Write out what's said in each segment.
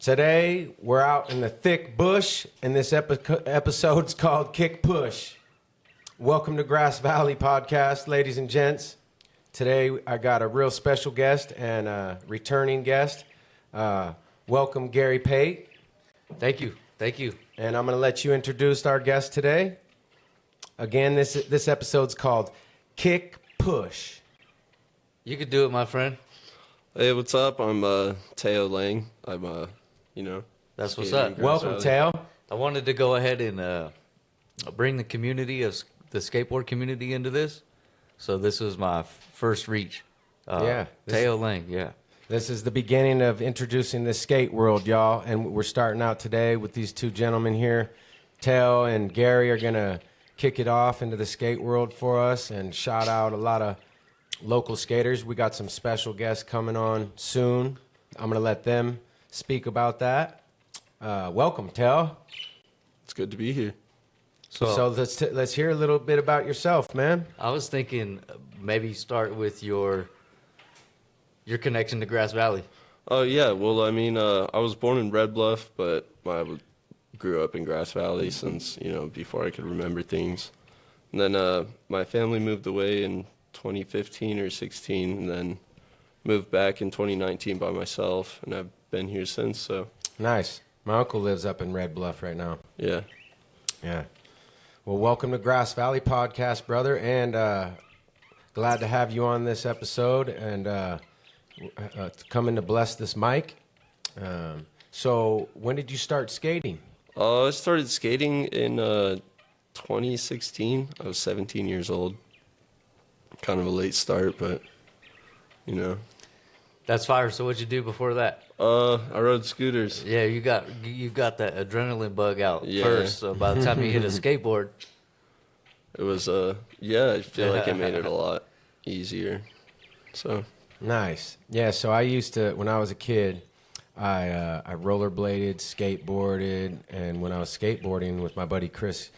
Today, we're out in the thick bush, and this episode's called Kick Push. Welcome to Grass Valley Podcast, ladies and gents. Today, I got a real special guest and a returning guest. Welcome, Gary Pate. Thank you. Thank you. And I'm going to let you introduce our guest today. Again, this episode's called Kick Push. You could do it, my friend. Hey, what's up? I'm Theo Lang. I'm That's what's up. Welcome, Theo. I wanted to go ahead and bring the community of the skateboard community into this. So this was my first reach. Theo Lang, yeah. This is the beginning of introducing the skate world, y'all. And we're starting out today with these two gentlemen here. Theo and Gary are going to kick it off into the skate world for us and shout out a lot of local skaters. We got some special guests coming on soon. I'm going to let them speak about that. Welcome, Theo. It's good to be here. So let's hear a little bit about yourself, man. I was thinking maybe start with your connection to Grass Valley. Oh, yeah. Well, I mean, I was born in Red Bluff, but I grew up in Grass Valley since, before I could remember things. And then my family moved away in 2015 or 16, and then moved back in 2019 by myself, and I've been here since, so. Nice. My uncle lives up in Red Bluff right now. Yeah. Yeah. Well, welcome to Grass Valley Podcast, brother, and glad to have you on this episode and coming to bless this mic. So when did you start skating? I started skating in 2016. I was 17 years old. Kind of a late start, but, That's fire. So what'd you do before that? I rode scooters. Yeah, you got that adrenaline bug out Yeah. first. So by the time you hit a skateboard, It was, I feel like it made it a lot easier, so. Nice. Yeah, so I used to, when I was a kid, I rollerbladed, skateboarded, and when I was skateboarding with my buddy Chris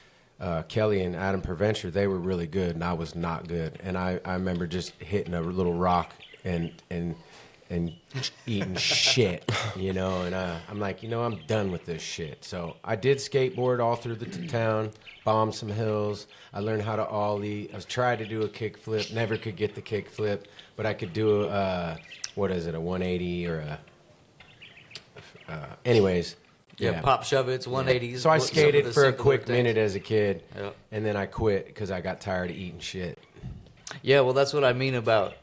Kelly and Adam Preventure, they were really good, and I was not good. And I remember just hitting a little rock and eating shit, and I'm like, I'm done with this shit. So I did skateboard all through the town, bombed some hills. I learned how to ollie. I was trying to do a kick flip, never could get the kick flip, but I could do a 180 or anyways. yeah, pop shove it's 180s. So I skated for a quick things. minute as a kid, Yep. and then I quit because I got tired of eating shit. Yeah, well, that's what I mean about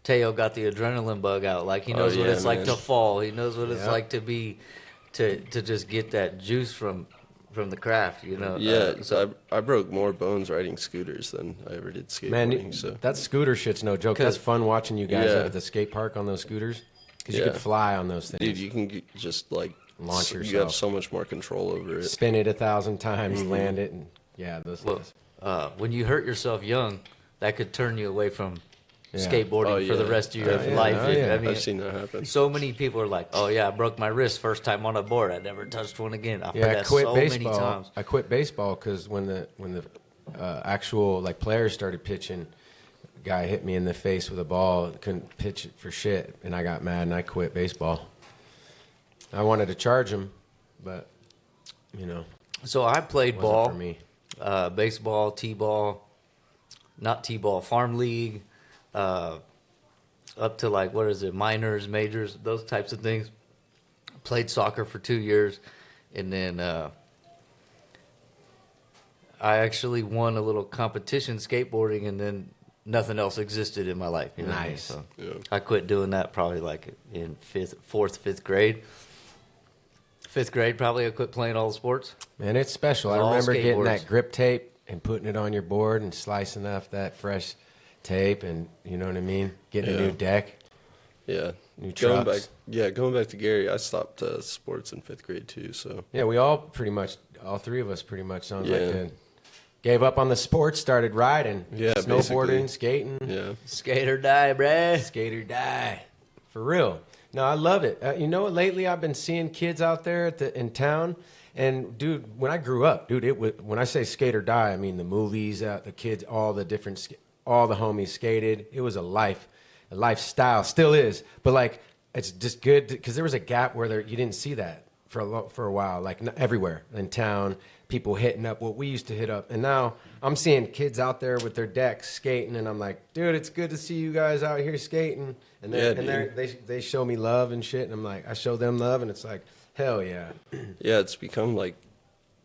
Theo got the adrenaline bug out. Like, he knows what it's like to fall. He knows what it's like to just get that juice from the craft, Yeah, I broke more bones riding scooters than I ever did skateboarding. Man, so. that scooter shit's no joke. That's fun watching you guys out at the skate park on those scooters because you could fly on those things. Dude, you can just launch yourself. You have so much more control over it. Spin it 1,000 times, land it, and those things. When you hurt yourself young, that could turn you away from skateboarding for the rest of your life. Yeah. I mean, I've seen that happen. so many people are like, "Oh yeah, I broke my wrist first time on a board. I never touched one again." I've heard I that quit so baseball. many times. I quit baseball because when the actual players started pitching, a guy hit me in the face with a ball. Couldn't pitch it for shit, and I got mad and I quit baseball. I wanted to charge him, but So I played wasn't ball, for me. baseball, t-ball, not t-ball, farm league, up to minors, majors, those types of things. Played soccer for 2 years, and then I actually won a little competition skateboarding, and then nothing else existed in my life. You know what I mean? Nice. So Yeah. I quit doing that probably in fifth grade. Fifth grade, probably I quit playing all the sports. Man, it's special. I All remember getting skateboards. that grip tape and putting it on your board and slicing off that fresh tape, and you know what I mean? Getting a new deck. Yeah. New Going trucks. going back to Gary, I stopped sports in 5th grade too, so. Yeah, we all three of us pretty much sounds like Yeah. that. Gave up on the sports, started riding. Yeah, snowboarding, basically. skating. Yeah. Skate or die, bruh. Skate or die. For real. No, I love it. Lately I've been seeing kids out there in town, and dude, when I grew up, when I say skate or die, I mean the movies, the kids, all the homies skated. It was a lifestyle, still is. But it's just good because there was a gap where you didn't see that for a while, like everywhere in town, people hitting up what we used to hit up, and now I'm seeing kids out there with their decks skating, and I'm like, dude, it's good to see you guys out here skating, and they show me love and shit, and I'm like, I show them love, and it's like, hell yeah. Yeah, it's become like,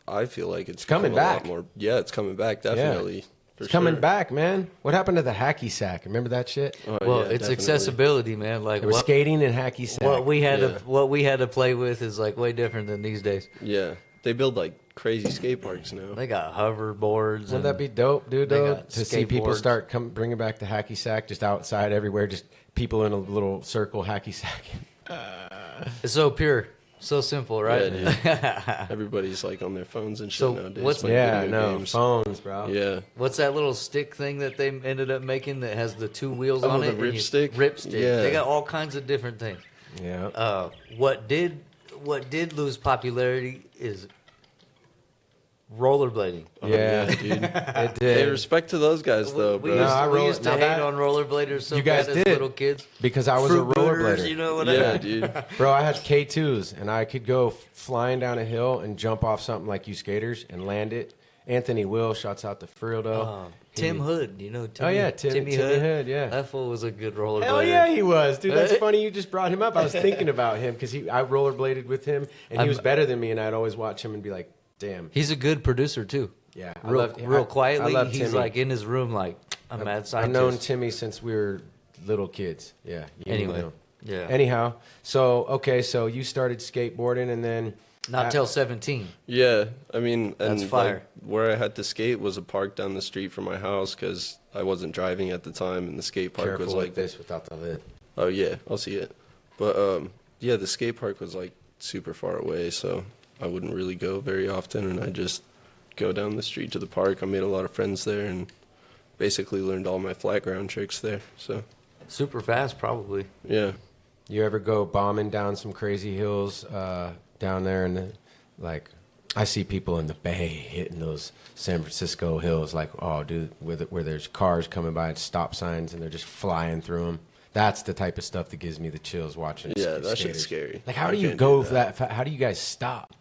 I feel like it's coming back. A lot more. Yeah, it's coming back definitely. Yeah. It's coming back, man. What happened to the hacky sack? Remember that shit? Oh, well, yeah, it's definitely accessibility, man. Like we're skating and hacky sack. What we had to play with is like way different than these days. Yeah, they build like crazy skate parks now. They got hoverboards. Wouldn't that be dope, dude? Though to see people start bringing back the hacky sack just outside everywhere, just people in a little circle hacky sacking. It's so pure. So simple, right? Yeah, everybody's like on their phones and shit nowadays. Games. Phones, bro. Yeah. What's that little stick thing that they ended up making that has the 2 wheels on it? The ripstick. Ripstick. Yeah. They got all kinds of different things. Yeah. What did lose popularity is rollerblading. Yeah, dude. It did. Hey, respect to those guys, though, bro. We used to hate on rollerbladers so bad as little kids. Because I was a rollerblader. You know what I mean? Dude. Bro, I had K2s, and I could go flying down a hill and jump off something like you skaters and land it. Anthony Will, shouts out to Frildo. Tim Hood, you know Timmy Hood, yeah. That fool was a good rollerblader. Hell yeah, he was. Dude, that's funny you just brought him up. I was thinking about him because I rollerbladed with him, and he was better than me, and I'd always watch him and be like, damn. He's a good producer, too. Yeah. Real quietly, he's Timmy. like in his room like a mad scientist. I've known Timmy since we were little kids. Yeah. Anyway. Yeah. Anyhow, so you started skateboarding and then... Not till 17. Yeah, I mean, and that's fire. Like, where I had to skate was a park down the street from my house because I wasn't driving at the time, and the skate park Careful was like with this without the lid. Oh yeah, I'll see it. But yeah, the skate park was like super far away, so I wouldn't really go very often, and I just go down the street to the park. I made a lot of friends there, and basically learned all my flat ground tricks there. So super fast, probably. Yeah. You ever go bombing down some crazy hills? Down there, and like I see people in the Bay hitting those San Francisco hills, like, oh, dude, where there's cars coming by at stop signs, and they're just flying through them. That's the type of stuff that gives me the chills watching. Yeah, that shit's scary. Like, how do you go that? How do you guys stop?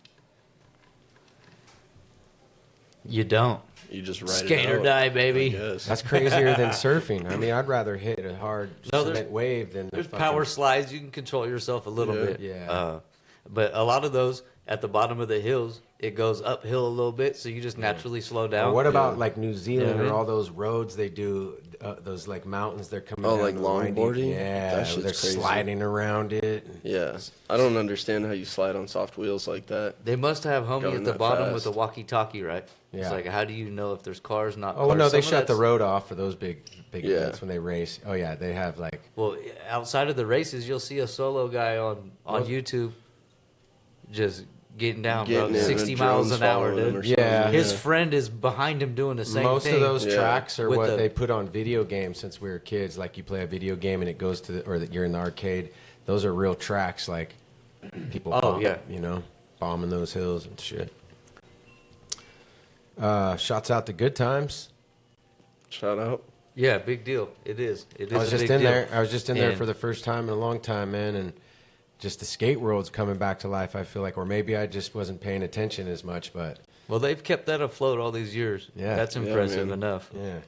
You don't. You just ride skate it out, or die, baby. That's crazier than surfing. I mean, I'd rather hit a hard cement wave than there's power slides. You can control yourself a little bit. Yeah. But a lot of those at the bottom of the hills, it goes uphill a little bit, so you just naturally slow down. Or what about like New Zealand or all those roads they do, those like mountains they're coming down. Oh, like longboarding? Yeah, that shit's they're crazy. Sliding around it. Yeah, I don't understand how you slide on soft wheels like that. They must have homie Going at the that bottom fast. with the walkie-talkie, right? Yeah. It's like, how do you know if there's cars not? Oh no, they shut the road off for those big events when they race. Oh yeah, they have like. Well, outside of the races, you'll see a solo guy on YouTube, just getting down, bro, 60 miles an hour, dude. Yeah. His friend is behind him doing the same thing. Most of those tracks are what they put on video games since we were kids. Like you play a video game and it goes to, or that you're in the arcade. Those are real tracks. Like people, bombing those hills and shit. Shouts out to Good Times. Shout out. Yeah, big deal. It is. It is. I was just in there. I was just in there for the first time in a long time, man, and. Just the skate world's coming back to life, I feel like. Or maybe I just wasn't paying attention as much, but... Well, they've kept that afloat all these years. Yeah. That's impressive enough. Yeah.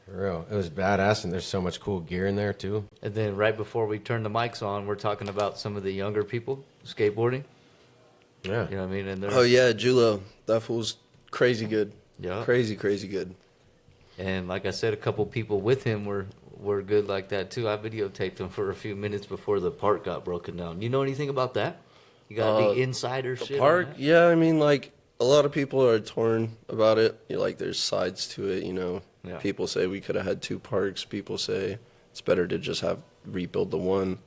For real. It was badass, and there's so much cool gear in there, too. And then right before we turn the mics on, we're talking about some of the younger people skateboarding. Yeah. You know what I mean? And oh, yeah, Julo. That fool's crazy good. Yeah. Crazy good. And like I said, a couple people with him were good like that too. I videotaped him for a few minutes before the park got broken down. You know anything about that? You got any insider shit? The park? Yeah, I mean, like, a lot of people are torn about it. Like, there's sides to it, you know. Yeah. People say we could have had 2 parks. People say it's better to just rebuild the one.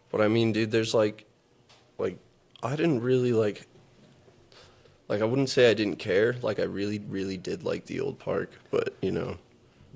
But I mean, dude, there's like, I didn't really like, I wouldn't say I didn't care. Like, I really, really did like the old park. But, you know.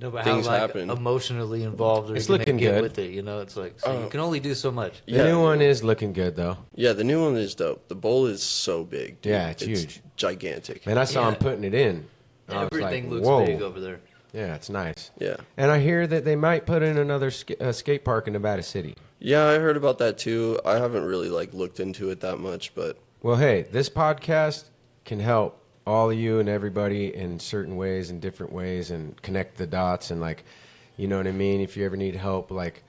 No, but things how happen. Emotionally involved it's you're looking get good with it, you know. It's like you can only do so much. The new one is looking good though. Yeah, the new one is dope. The bowl is so big. Dude. Yeah, it's huge, gigantic. Man, I saw him putting it in. Everything like, looks big over there. Yeah, it's nice. Yeah. And I hear that they might put in another skate park in Nevada City. Yeah, I heard about that too. I haven't really like looked into it that much, but Well, hey, this podcast can help all of you and everybody in certain ways and different ways and connect the dots and like, you know what I mean? If you ever need help, like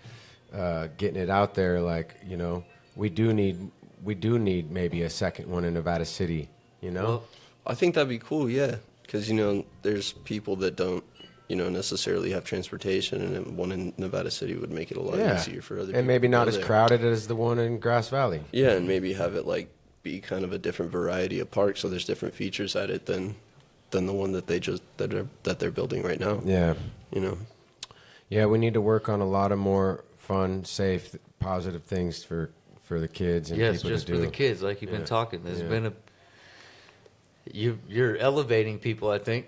getting it out there, like, you know, we do need maybe a second one in Nevada City, you know? well, I think that'd be cool, yeah. Because, you know, there's people that don't, you know, necessarily have transportation, and one in Nevada City would make it a lot easier for other people. And maybe to not go as there. crowded as the one in Grass Valley. Yeah, and maybe have it like be kind of a different variety of parks, so there's different features at it than the one that they're building right now. Yeah. You know. Yeah, we need to work on a lot of more fun, safe, positive things for the kids and Yes, people just to for do. the kids, like you've been talking. There's Yeah. been you're elevating people. I think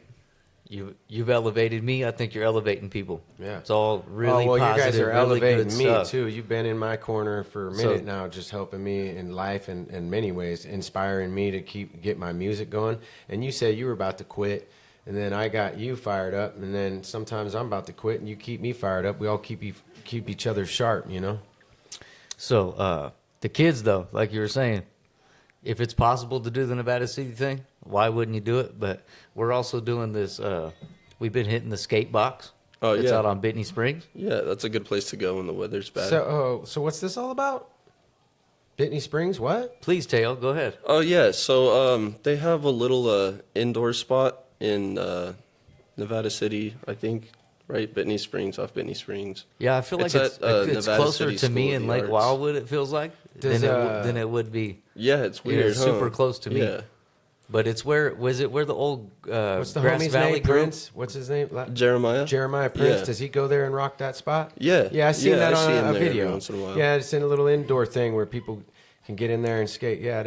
you've elevated me. I think you're elevating people. Yeah. It's all really well, positive. you guys are really elevating good me stuff. too. You've been in my corner for a minute now, just helping me in life and in many ways, inspiring me to get my music going. And you said you were about to quit, and then I got you fired up, and then sometimes I'm about to quit, and you keep me fired up. We all keep each other sharp, you know. So the kids, though, like you were saying, if it's possible to do the Nevada City thing, why wouldn't you do it? But we're also doing this. We've been hitting the skate box. Oh, It's yeah. out on Bitney Springs. Yeah, that's a good place to go when the weather's bad. So what's this all about? Bitney Springs, what? Please, Teo, go ahead. Oh yeah, so they have a little indoor spot in Nevada City, I think, right? Bitney Springs, off Bitney Springs. Yeah, I feel like It's it's at, Nevada closer City to me School of in the Lake Arts. Wildwood. It feels like Does, than it would be. Yeah, it's You know, weird. it's super huh? close to me. Yeah, But it's where the old What's the Grass homie's Valley name? group? Prince? What's his name? Jeremiah. Jeremiah Prince. Yeah. Does he go there and rock that spot? Yeah. Yeah, I seen Yeah, that I see him on a there every video. once in a while. Yeah, it's in a little indoor thing where people can get in there and skate. Yeah,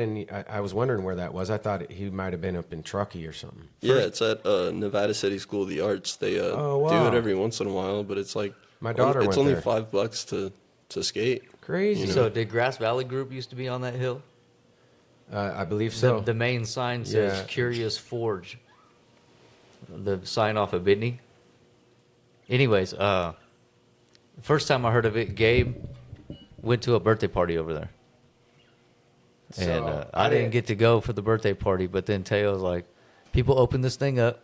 I was wondering where that was. I thought he might have been up in Truckee or something. Yeah, it's at Nevada City School of the Arts. They Oh, wow. do it every once in a while, but it's like My daughter It's went only there. $5 to skate. Crazy. So did Grass Valley Group used to be on that hill? I believe so. The main sign says Yeah. Curious Forge. The sign off of Bitney. Anyways, first time I heard of it, Gabe went to a birthday party over there. And So, I didn't get to go for the birthday party, but then Teo's like, people open this thing up.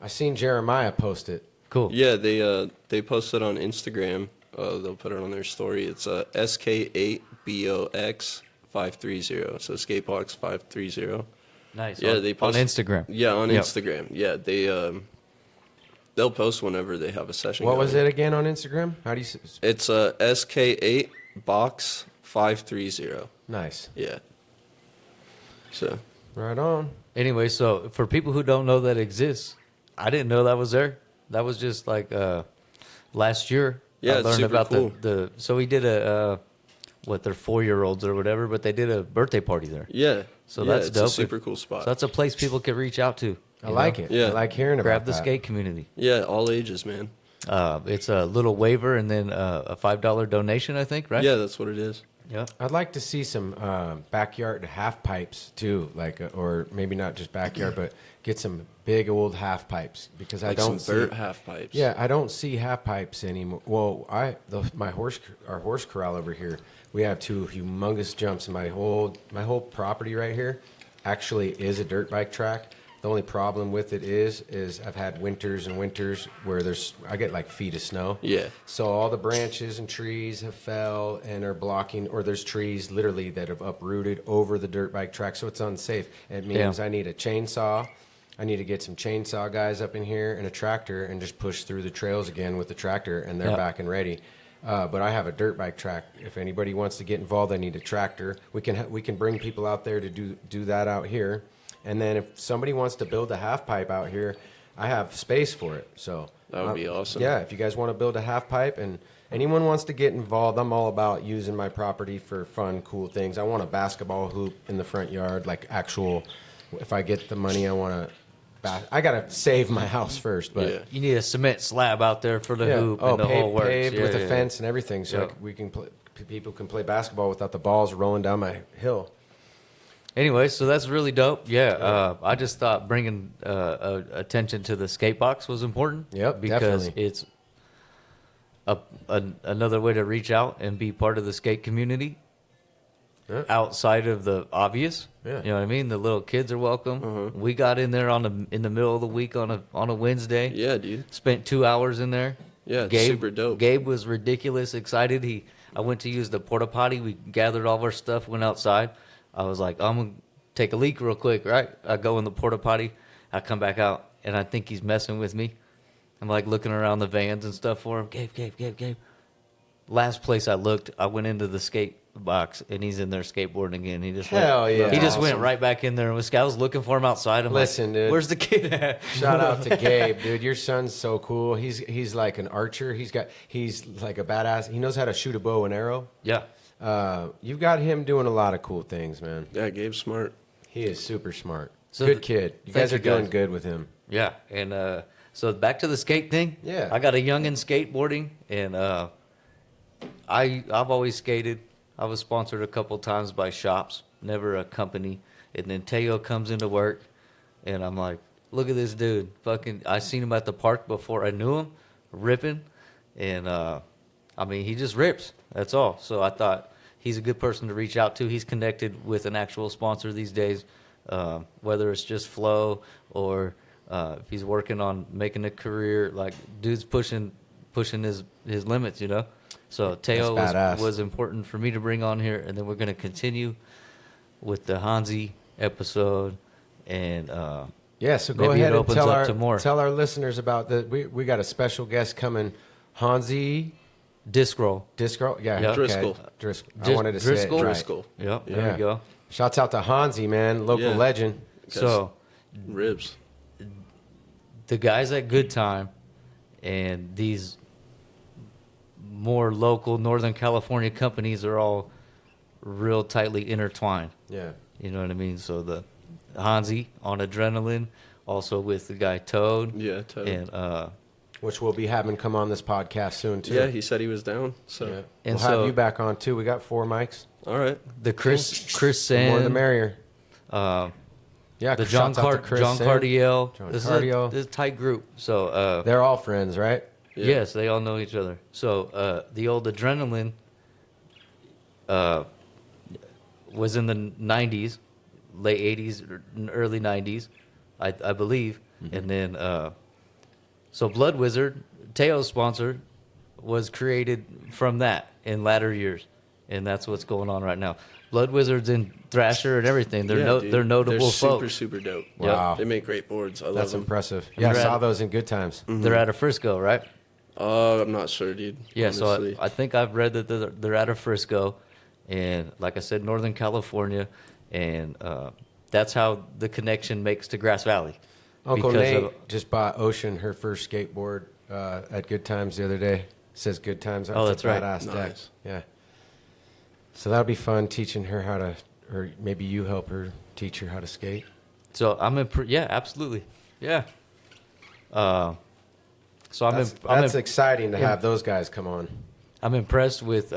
I seen Jeremiah post it. Cool. Yeah, they post it on Instagram. They'll put it on their story. It's SK8BOX 530. So Skatebox 530. Nice. Yeah, on, they post on Instagram. Yeah, on Yep. Instagram. Yeah, they'll post whenever they have a session. What was going. it again on Instagram? How do you? It's SK8 box 530. Nice. Yeah. So Right on. Anyway, so for people who don't know that exists, I didn't know that was there. That was just like last year. Yeah, I it's learned super about cool. so we did they're 4-year-olds or whatever, but they did a birthday party there. yeah. So yeah, that's it's dope. a super cool spot. So that's a place people can reach out to. I like it. Yeah. I like hearing Grab about the that. skate community. Yeah, all ages, man. It's a little waiver and then a $5 donation, I think, right? Yeah, that's what it is. Yeah. I'd like to see some backyard half pipes too, like or maybe not just backyard, but get some big old half pipes because I Like don't some vert see. half pipes. Yeah, I don't see half pipes anymore. Well, our horse corral over here, we have two humongous jumps, and my whole property right here actually is a dirt bike track. The only problem with it is I've had winters and winters where I get like feet of snow. Yeah. So all the branches and trees have fell and are blocking, or there's trees literally that have uprooted over the dirt bike track, so it's unsafe. It means I need a chainsaw. I need to get some chainsaw guys up in here and a tractor and just push through the trails again with the tractor, and they're back and ready. But I have a dirt bike track. If anybody wants to get involved, I need a tractor. We can bring people out there to do that out here. And then if somebody wants to build a half pipe out here, I have space for it. So That would be awesome. Yeah, if you guys want to build a half pipe and anyone wants to get involved, I'm all about using my property for fun, cool things. I want a basketball hoop in the front yard, like actual. If I get the money, I want to. I gotta save my house first, but Yeah. You need a cement slab out there for the hoop and the whole works. paved Yeah, with yeah, a fence and everything, so Yep. we can people can play basketball without the balls rolling down my hill. Anyway, so that's really dope. Yeah, I just thought bringing attention to the skate box was important. Yep, because definitely. it's another way to reach out and be part of the skate community outside of the obvious. Yeah. You know what I mean? The little kids are welcome. We got in there in the middle of the week on a Wednesday. Yeah, dude. Spent 2 hours in there. Yeah, it's super dope. Gabe was ridiculous excited. I went to use the porta potty. We gathered all of our stuff, went outside. I was like, I'm going to take a leak real quick, right? I go in the porta potty. I come back out, and I think he's messing with me. I'm like looking around the vans and stuff for him. Gabe. Last place I looked, I went into the skate box, and he's in there skateboarding again. He just went right back in there. And I was looking for him outside. Listen, dude. Where's the kid at? Shout out to Gabe, dude. Your son's so cool. He's like an archer. He's like a badass. He knows how to shoot a bow and arrow. Yeah. You've got him doing a lot of cool things, man. Yeah, Gabe's smart. He is super smart. So good kid. You guys are doing good with him. Yeah, and so back to the skate thing. Yeah. I got a youngin' skateboarding, and I've always skated. I was sponsored a couple times by shops, never a company. And then Theo comes into work, and I'm like, look at this dude. Fucking, I seen him at the park before I knew him, ripping, and I mean, he just rips. That's all. So I thought he's a good person to reach out to. He's connected with an actual sponsor these days, whether it's just flow or if he's working on making a career. Like, dude's pushing his limits, you know. So Theo was important for me to bring on here, and then we're going to continue with the Hansi episode, and yeah. So go ahead and tell our listeners about we got a special guest coming, Hansi Discroll. Yeah, Yep. Driscoll. Driscoll. I wanted to say it right. Driscoll. Yep, there we go. Shouts out to Hansi, man, local legend. So ribs. The guys at Good Time and these more local Northern California companies are all real tightly intertwined. Yeah. You know what I mean? So the Hansi on Adrenaline, also with the guy Toad. Yeah, Toad. And which we'll be having come on this podcast soon too. Yeah, he said he was down. So yeah. And we'll have you back on too. We got 4 mics. All right. The Chris The more the Sand, merrier. Yeah, the John Cardiel. This is a tight group. So they're all friends, right? Yeah. yes, they all know each other. So the old Adrenaline was in the 90s, late 80s, or early 90s, I believe. Mm-hmm. And then, so Blood Wizard, Teo's sponsor, was created from that in latter years. And that's what's going on right now. Blood Wizards and Thrasher and everything. They're notable They're folks. super dope. Wow. They make great boards. I love That's them. impressive. Yeah, I saw those in Good Times. Mm-hmm. They're out of Frisco, right? I'm not sure, dude. Yeah, honestly. so I think I've read that they're out of Frisco. And like I said, Northern California. And that's how the connection makes to Grass Valley. Uncle Nate just bought Ocean her first skateboard at Good Times the other day. It says Good Times. Oh, that's right. Badass deck. Nice. Yeah. So that'll be fun teaching her how to, or maybe you help her teach her how to skate. So yeah, absolutely. Yeah. So that's exciting to have those guys come on. I'm impressed with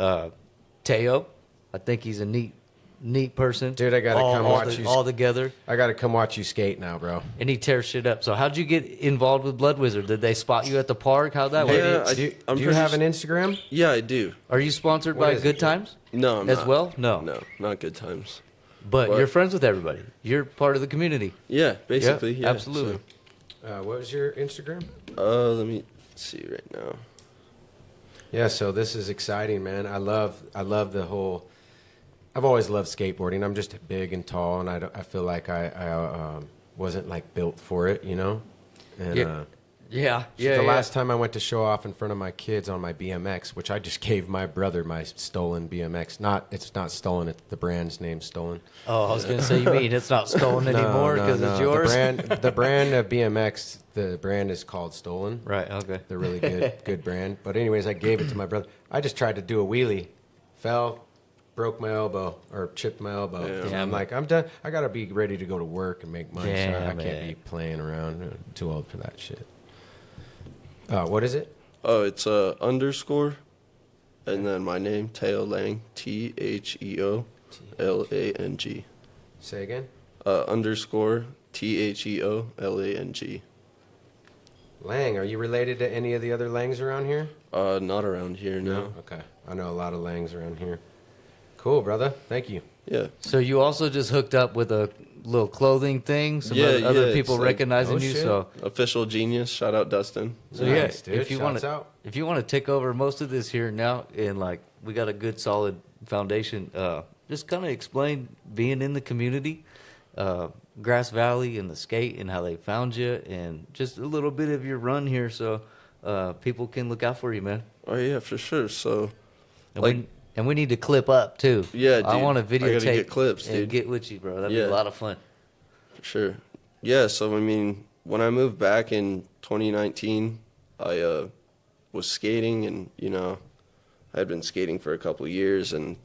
Theo. I think he's a neat person. Dude, I gotta come watch you all together. I gotta come watch you skate now, bro. And he tears shit up. So how'd you get involved with Blood Wizard? Did they spot you at the park? How'd that work? Yeah, Do you have an Instagram? Yeah, I do. Are you sponsored by Good Times? No, I'm as not. well? No. No, not Good Times. But you're friends with everybody. You're part of the community. Yeah, basically. Yep, yeah, absolutely. What was your Instagram? Let me see right now. Yeah, so this is exciting, man. I love the whole. I've always loved skateboarding. I'm just big and tall, and I feel like I wasn't like built for it, you know. And The last time I went to show off in front of my kids on my BMX, which I just gave my brother my stolen BMX. It's not stolen. It's the brand's name stolen. Oh, I was gonna say, you mean it's not stolen anymore because it's yours? The brand of BMX, the brand is called Stolen. Right. Okay. They're really good brand. But anyways, I gave it to my brother. I just tried to do a wheelie, fell, broke my elbow or chipped my elbow. Yeah. So I'm like, I'm done. I gotta be ready to go to work and make money. Yeah, So I man. can't be playing around. I'm too old for that shit. What is it? Oh, it's underscore, and then my name, Theo Lang, TheoLang. Say again. Underscore THEOLANG. Lang, are you related to any of the other Langs around here? Not around here, no. Okay. I know a lot of Langs around here. Cool, brother. Thank you. Yeah. So you also just hooked up with a little clothing thing. Some other people it's like- recognizing oh, you. shit. So Official genius. Shout out Dustin. Nice, dude. if you want Shouts to, out. if you want to take over most of this here now, and like we got a good solid foundation, just kind of explain being in the community, Grass Valley and the skate and how they found you, and just a little bit of your run here, so people can look out for you, man. Oh yeah, for sure. So, And we need to clip up too. Yeah, I dude. want to I gotta videotape get clips, and dude. get with you, bro. That'd be Yeah. a lot of fun. for sure. Yeah. So I mean, when I moved back in 2019, I was skating, and I had been skating for a couple of years, and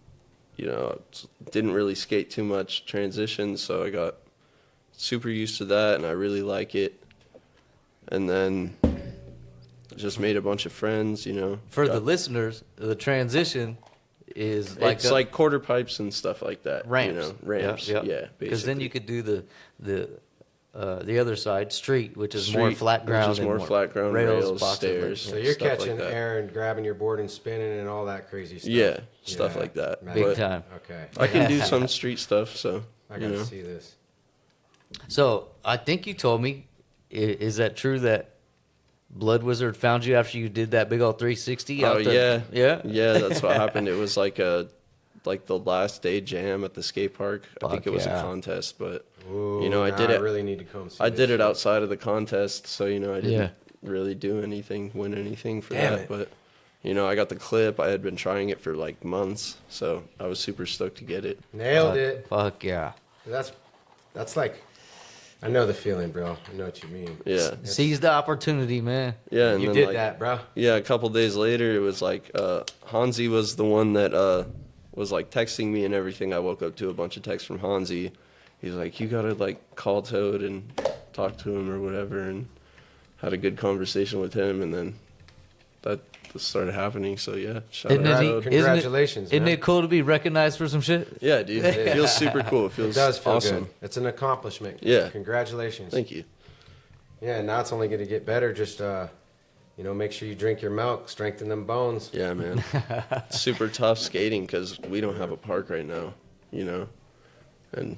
didn't really skate too much transition, so I got super used to that, and I really like it. And then just made a bunch of friends, For the listeners, the transition is like it's like quarter pipes and stuff like that. ramps. Ramps. Yeah. Because then basically. you could do the other side, street, which is more Street, flat ground. which is and more flat ground, rails, boxes, stairs. So you're stuff like catching that. air and grabbing your board and spinning and all that crazy stuff. Yeah, stuff like that. man. Big But time. Okay. I can do some street stuff, so I gotta see this. So I think you told me, is that true that Blood Wizard found you after you did that big old 360? Oh out there? yeah, that's what happened. It was like the last day jam at the skate park. I think it was a contest, but Ooh, I did I it. really need to come see I this did it shit. outside of the contest, so I didn't Yeah. really do anything, win anything for Damn that. it. But I got the clip. I had been trying it for like months, so I was super stoked to get it. Nailed it. Fuck yeah. That's like, I know the feeling, bro. I know what you mean. Yeah, Seize the opportunity, man. yeah. And You then, did like, that, bro. Yeah, a couple days later, it was like Hansi was the one that was like texting me and everything. I woke up to a bunch of texts from Hansi. He's like, you gotta like call Toad and talk to him or whatever, and had a good conversation with him, and then that started happening. So yeah, shout Isn't out it Toad. neat? Congratulations, Isn't man. it cool to be recognized for some shit? Yeah, dude, it feels super cool. It It feels does feel awesome. good. It's an accomplishment. Yeah. Congratulations. Thank you. Yeah, now it's only going to get better. Just, make sure you drink your milk, strengthen them bones. Yeah, man. It's super tough skating because we don't have a park right now, and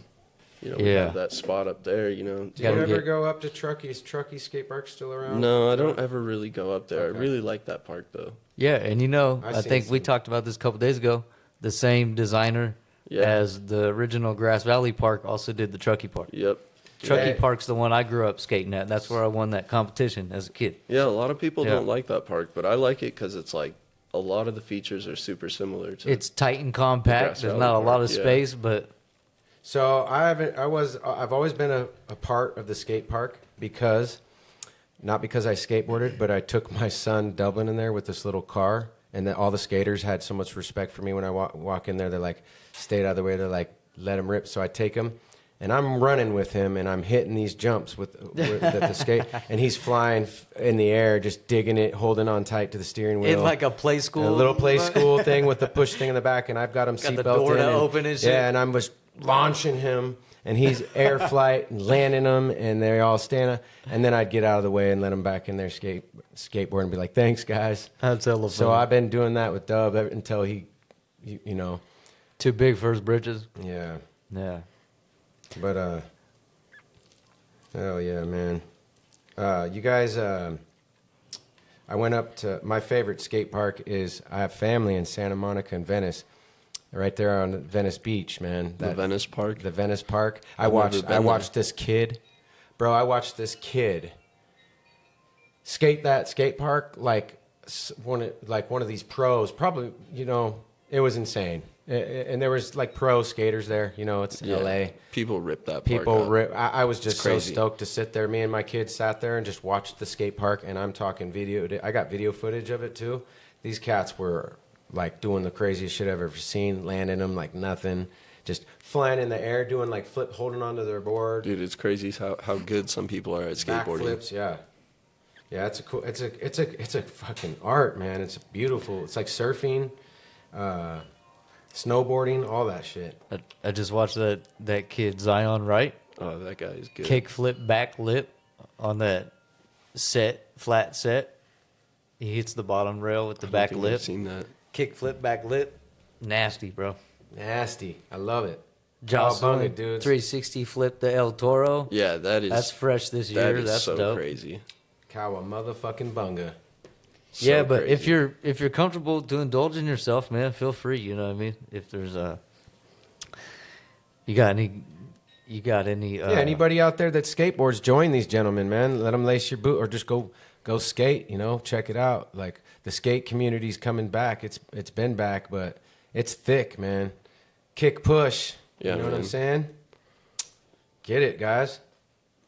we Yeah. have that spot up there, Do you Gotta ever get- go up to Truckee? Truckee skate park still around? No, I don't ever really go up there. Okay. I really like that park though. Yeah, and I've I seen think we some. talked about this a couple days ago. The same designer Yeah. as the original Grass Valley Park also did the Truckee Park. Yep. Truckee Yeah. Park's the one I grew up skating at. That's where I won that competition as a kid. Yeah, a lot of people Yeah. don't like that park, but I like it because it's like a lot of the features are super similar to. It's tight and compact. Grass There's Valley not a lot Park, of yeah. space, but So I've always been a part of the skate park not because I skateboarded, but I took my son Dublin in there with this little car, and then all the skaters had so much respect for me when I walk in there. They're like, stayed out of the way. They're like, let him rip. So I take him, and I'm running with him, and I'm hitting these jumps with the skate, and he's flying in the air, just digging it, holding on tight to the steering wheel. in like a play school. A little play school thing with the push thing in the back, and I've got him Got the seatbelt door in. to and, open and shit. Yeah, and I was launching him, and he's air flight and landing them, and they all stand. And then I'd get out of the way and let him back in their skateboard and be like, "Thanks, guys." That's hella So fun. I've been doing that with Dub until he. Too big for his britches. Yeah, Yeah. but hell yeah, man. You guys, I went up to my favorite skate park is I have family in Santa Monica and Venice, right there on Venice Beach, man. the Venice Park. The Venice Park. I I've never watched been this kid, bro. I watched this kid skate that skate park like one of these pros. Probably, it was insane. And there was like pro skaters there. It's Yeah. L.A. People rip that park People, up. I was just It's so crazy. stoked to sit there. Me and my kids sat there and just watched the skate park. And I'm talking video. I got video footage of it too. These cats were like doing the craziest shit I've ever seen, landing them like nothing, just flying in the air, doing like flip, holding onto their board, Dude, it's crazy how good some people are at skateboarding. backflips. Yeah, it's a fucking art, man. It's beautiful. It's like surfing. snowboarding, all that shit. I just watched that kid Zion Wright Oh, that guy is good. kick flip back lip on that flat set. He hits the bottom rail with the back I've lip. seen that. Kick flip back lip. Nasty, bro. Nasty. I love it. Jocelyn, Cowabunga, dudes. 360 flip the El Toro. Yeah, That's fresh this year. That is That's so dope. crazy. Cow a motherfucking bunga. So Yeah, but if crazy. you're comfortable to indulge in yourself, man, feel free. You know what I mean? If there's you got any? Yeah, anybody out there that skateboards, join these gentlemen, man. Let them lace your boot or just go skate, check it out. Like the skate community's coming back. It's been back, but it's thick, man. Kick push. Yeah, you know what I'm man. saying? Get it, guys.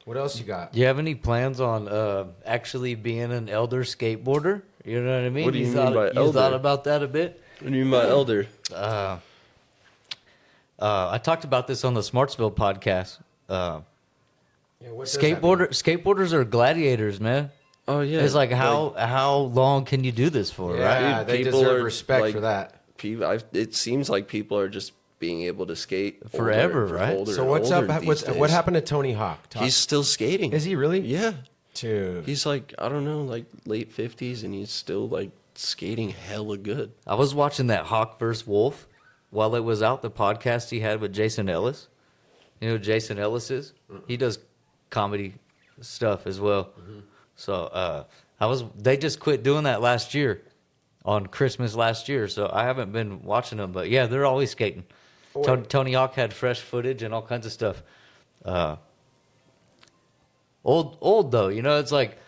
What else you got? Do you have any plans on actually being an elder skateboarder? You know what I mean? What do you mean thought, by you elder? thought about that a bit? What do you mean by elder? I talked about this on the Smartsville podcast. Yeah, what does that mean? Skateboarders are gladiators, man. Oh yeah. It's like how long can you do this for, right? Yeah, Dude, they people deserve are, respect like, for that. It seems like people are just being able to skate Forever, older, right? older So and what's older up? these days. What happened to Tony Hawk? He's still skating. Is he really? Yeah. Dude. He's like, I don't know, like late 50s, and he's still like skating hella good. I was watching that Hawk vs. Wolf while it was out, the podcast he had with Jason Ellis. You know who Jason Ellis is? He does comedy stuff as well. So they just quit doing that last year, on Christmas last year. So I haven't been watching them, but yeah, they're always skating. Tony Hawk had fresh footage and all kinds of stuff. Old though, it's like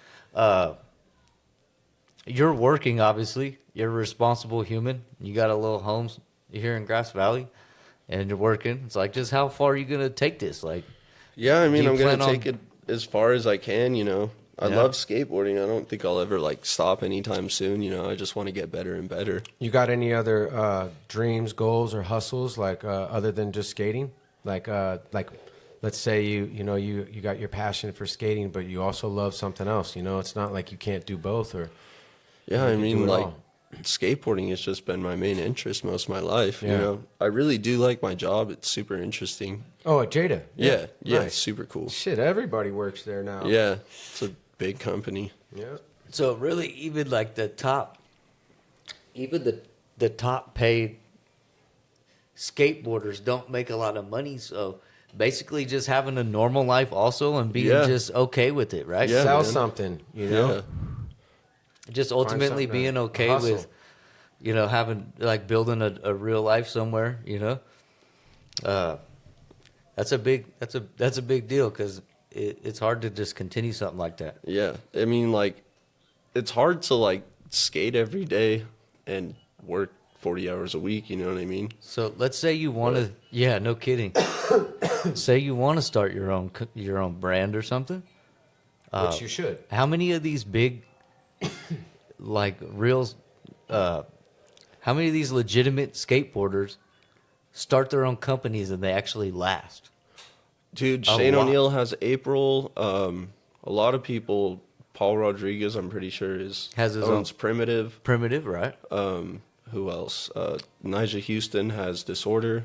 you're working, obviously. You're a responsible human. You got a little home here in Grass Valley, and you're working. It's like, just how far are you gonna take this? Like, Yeah, I mean, you I'm going plan to on- take it as far as I can, I Yeah. love skateboarding. I don't think I'll ever like stop anytime soon, I just want to get better and better. You got any other dreams, goals, or hustles like other than just skating? Like let's say you got your passion for skating, but you also love something else. It's not like you can't do both. Or Yeah, I You can do mean, it like, all. skateboarding has just been my main interest most of my life, Yeah. I really do like my job. It's super interesting. oh, at Jada. Yeah, Nice. it's super cool. Shit, everybody works there now. Yeah, it's a big company. Yeah. so really, even like the top paid skateboarders don't make a lot of money. So basically, just having a normal life also and being Yeah. just okay with it, right? Yeah, Sell man. something. Yeah. Just ultimately something being to okay hustle. with, having like building a real life somewhere. That's a big deal because it's hard to just continue something like that. Yeah, I mean, like, it's hard to like skate every day and work 40 hours a week. You know what I mean? So let's say you want to, yeah, no kidding. Say you want to start your own brand or something. Which you should. How many of these big, like real, how many of these legitimate skateboarders start their own companies and they actually last? Dude, A Shane lot. O'Neill has April. A lot of people. Paul Rodriguez, I'm pretty sure, Has his owns own- Primitive. Primitive, right? Who else? Nigel Houston has Disorder.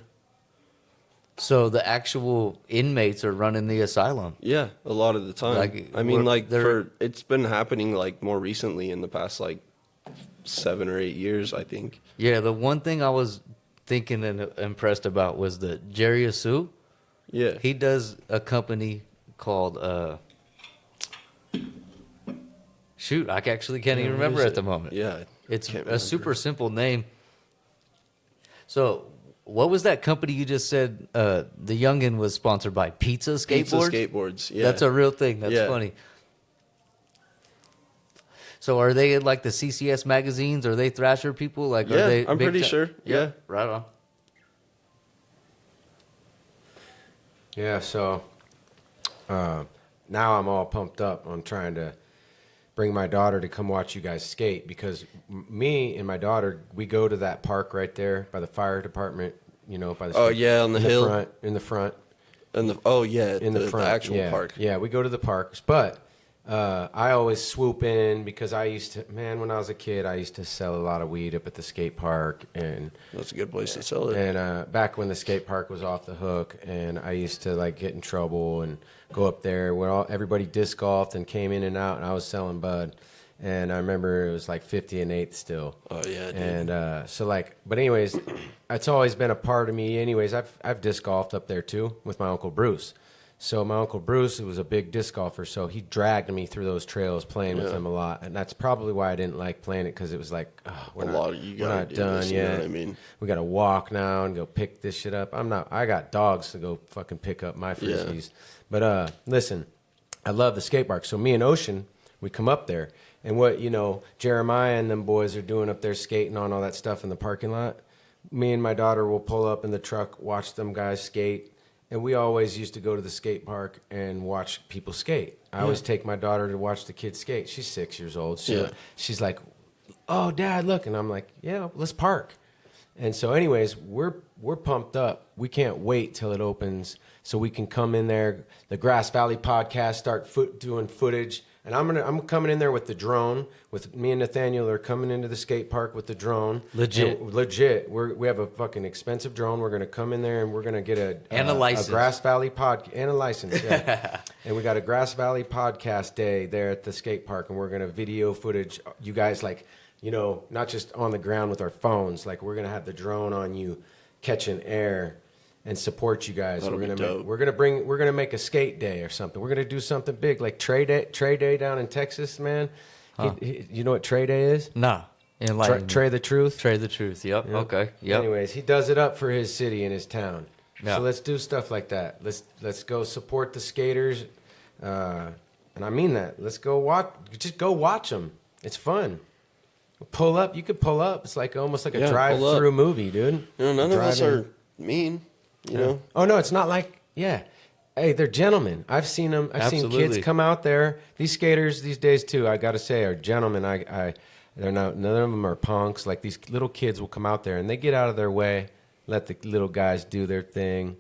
So the actual inmates are running the asylum. Yeah, a lot of the time. Like, I mean, like, they're- it's been happening like more recently in the past like 7 or 8 years, I think. Yeah, the one thing I was thinking and impressed about was the Jerry Asu. Yeah. He does a company called shoot, I actually can't even what remember is at it? the moment. Yeah. It's can't a remember. super simple name. So, what was that company you just said? The youngin was sponsored by Pizza Skateboards. Pizza skateboards. Yeah. That's a real thing. That's Yeah. funny. So, are they in like the CCS magazines? Are they Thrasher people? Like, Yeah, are they? I'm big pretty ti- sure. Yeah. right on. Yeah, so now I'm all pumped up on trying to bring my daughter to come watch you guys skate because me and my daughter, we go to that park right there by the fire department, by the Oh, yeah, on the hill. in the front. And the In the front, actual yeah. park. Yeah, we go to the parks, but I always swoop in because when I was a kid, I used to sell a lot of weed up at the skate park, and That's a good place to sell it. and back when the skate park was off the hook, and I used to like get in trouble and go up there where everybody disc golfed and came in and out, and I was selling bud, and I remember it was like 50 and 8 still. Oh yeah, dude. And but anyways, it's always been a part of me. Anyways, I've disc golfed up there too with my Uncle Bruce. So my Uncle Bruce was a big disc golfer, so he dragged me through those trails playing with him a lot. And that's probably why I didn't like playing it, because it was like, we're not done yet. You know what I mean? We got to walk now and go pick this shit up. I got dogs to go fucking pick up my frisbees. Yeah. But listen, I love the skate park. So me and Ocean, we come up there. And what, Jeremiah and them boys are doing up there skating on all that stuff in the parking lot, me and my daughter will pull up in the truck, watch them guys skate. And we always used to go to the skate park and watch people skate. I always take my daughter to watch the kids skate. She's 6 years old. She's like, "Oh, Dad, look." And I'm like, "Yeah, let's park." And so anyways, we're pumped up. We can't wait till it opens so we can come in there. The Grass Valley podcast, start doing footage. And I'm coming in there with the drone. With me and Nathaniel are coming into the skate park with the drone. Legit. We have a fucking expensive drone. We're gonna come in there and we're gonna get a license. A Grass Valley and a license. Yeah. And we got a Grass Valley podcast day there at the skate park, and we're gonna video footage. You guys not just on the ground with our phones. Like, we're gonna have the drone on you, catching air, and support you guys. That'll be dope. We're gonna make a skate day or something. We're gonna do something big, like Trey Day down in Texas, man. Huh. You know what Trey Day is? Nah. Trey the Truth. Trey the Truth. Yep. Okay. Yep. Anyways, he does it up for his city and his town. Yeah. So let's do stuff like that. Let's go support the skaters, and I mean that. Let's go watch. Just go watch them. It's fun. Pull up. You could pull up. It's like almost like a drive-through movie, dude. None of us are mean. You know? Oh no, it's not like Hey, they're gentlemen. I've seen them. I've seen kids come out there. These skaters these days too, I gotta say, are gentlemen. They're not. None of them are punks. Like, these little kids will come out there and they get out of their way, let the little guys do their thing,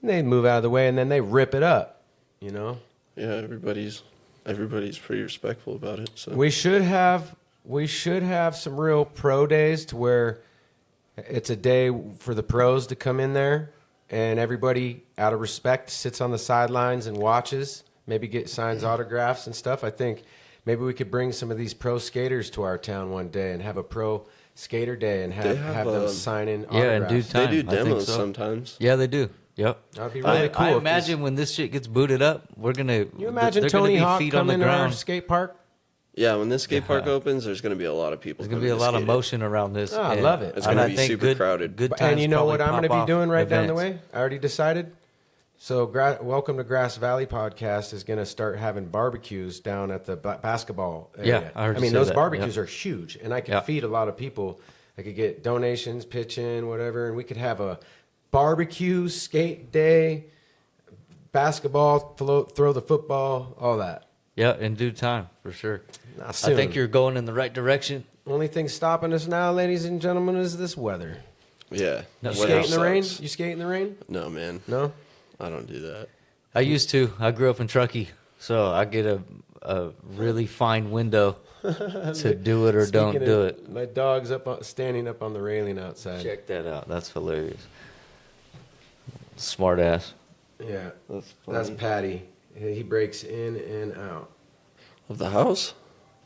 and they move out of the way, and then they rip it up. Yeah, everybody's pretty respectful about it. So we should have some real pro days to where it's a day for the pros to come in there. And everybody, out of respect, sits on the sidelines and watches, maybe get signs, autographs, and stuff. I think maybe we could bring some of these pro skaters to our town one day and have a pro skater day and have them sign in autographs. Yeah, in due time. They do demos sometimes. Yeah, they do. Yep. That'd be really cool. I imagine when this shit gets booted up, we're gonna. You imagine Tony Hawk coming to our skate park? Yeah, when this skate park opens, there's going to be a lot of people. There's going to be a lot of motion around this. Oh, I love it. It's going to be super crowded. Good times. And you know what I'm going to be doing right down the events. way? I already decided. So, Welcome to Grass Valley podcast is going to start having barbecues down at the basketball area. Yeah, I mean, those barbecues are huge, and I can feed a lot of people. I could get donations, pitch in, whatever, and we could have a barbecue, skate day, basketball, throw the football, all that. Yeah, in due time, for sure. I think you're going in the right direction. Only thing stopping us now, ladies and gentlemen, is this weather. Yeah. You skate in the rain? You skate in the rain? No, man. No? I don't do that. I used to. I grew up in Truckee, so I get a really fine window to do it or don't do it. My dog's standing up on the railing outside. Check that out. That's hilarious. Smart ass. Yeah. That's Patty. He breaks in and out. Of the house?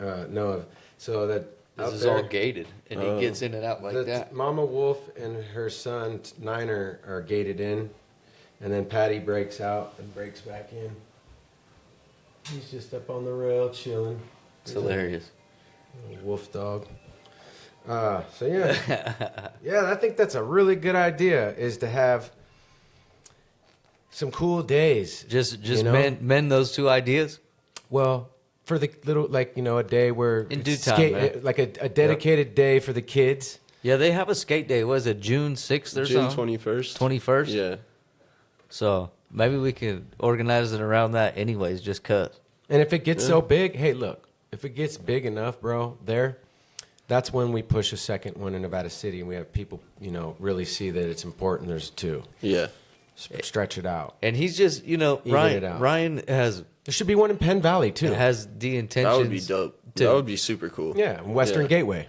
No. So that this is all gated, and he gets in and out like that. Mama Wolf and her son Niner are gated in, and then Patty breaks out and breaks back in. He's just up on the rail chilling. It's hilarious. Wolf dog. So yeah, I think that's a really good idea. Is to have some cool days. Just mend those two ideas. Well, for the little, a day where in due time, like a dedicated day for the kids. Yeah, they have a skate day. Was it June 6th or something? June 21st. 21st? Yeah. So maybe we could organize it around that anyways, just cuz. And if it gets so big, hey, look, if it gets big enough, bro, that's when we push a second one in Nevada City and we have people, really see that it's important. There's two. Yeah. stretch it out. And he's just, you know, it out. Ryan has There should be one in Penn Valley too. the intentions. That would be dope. That would be super cool. Yeah, Western Gateway.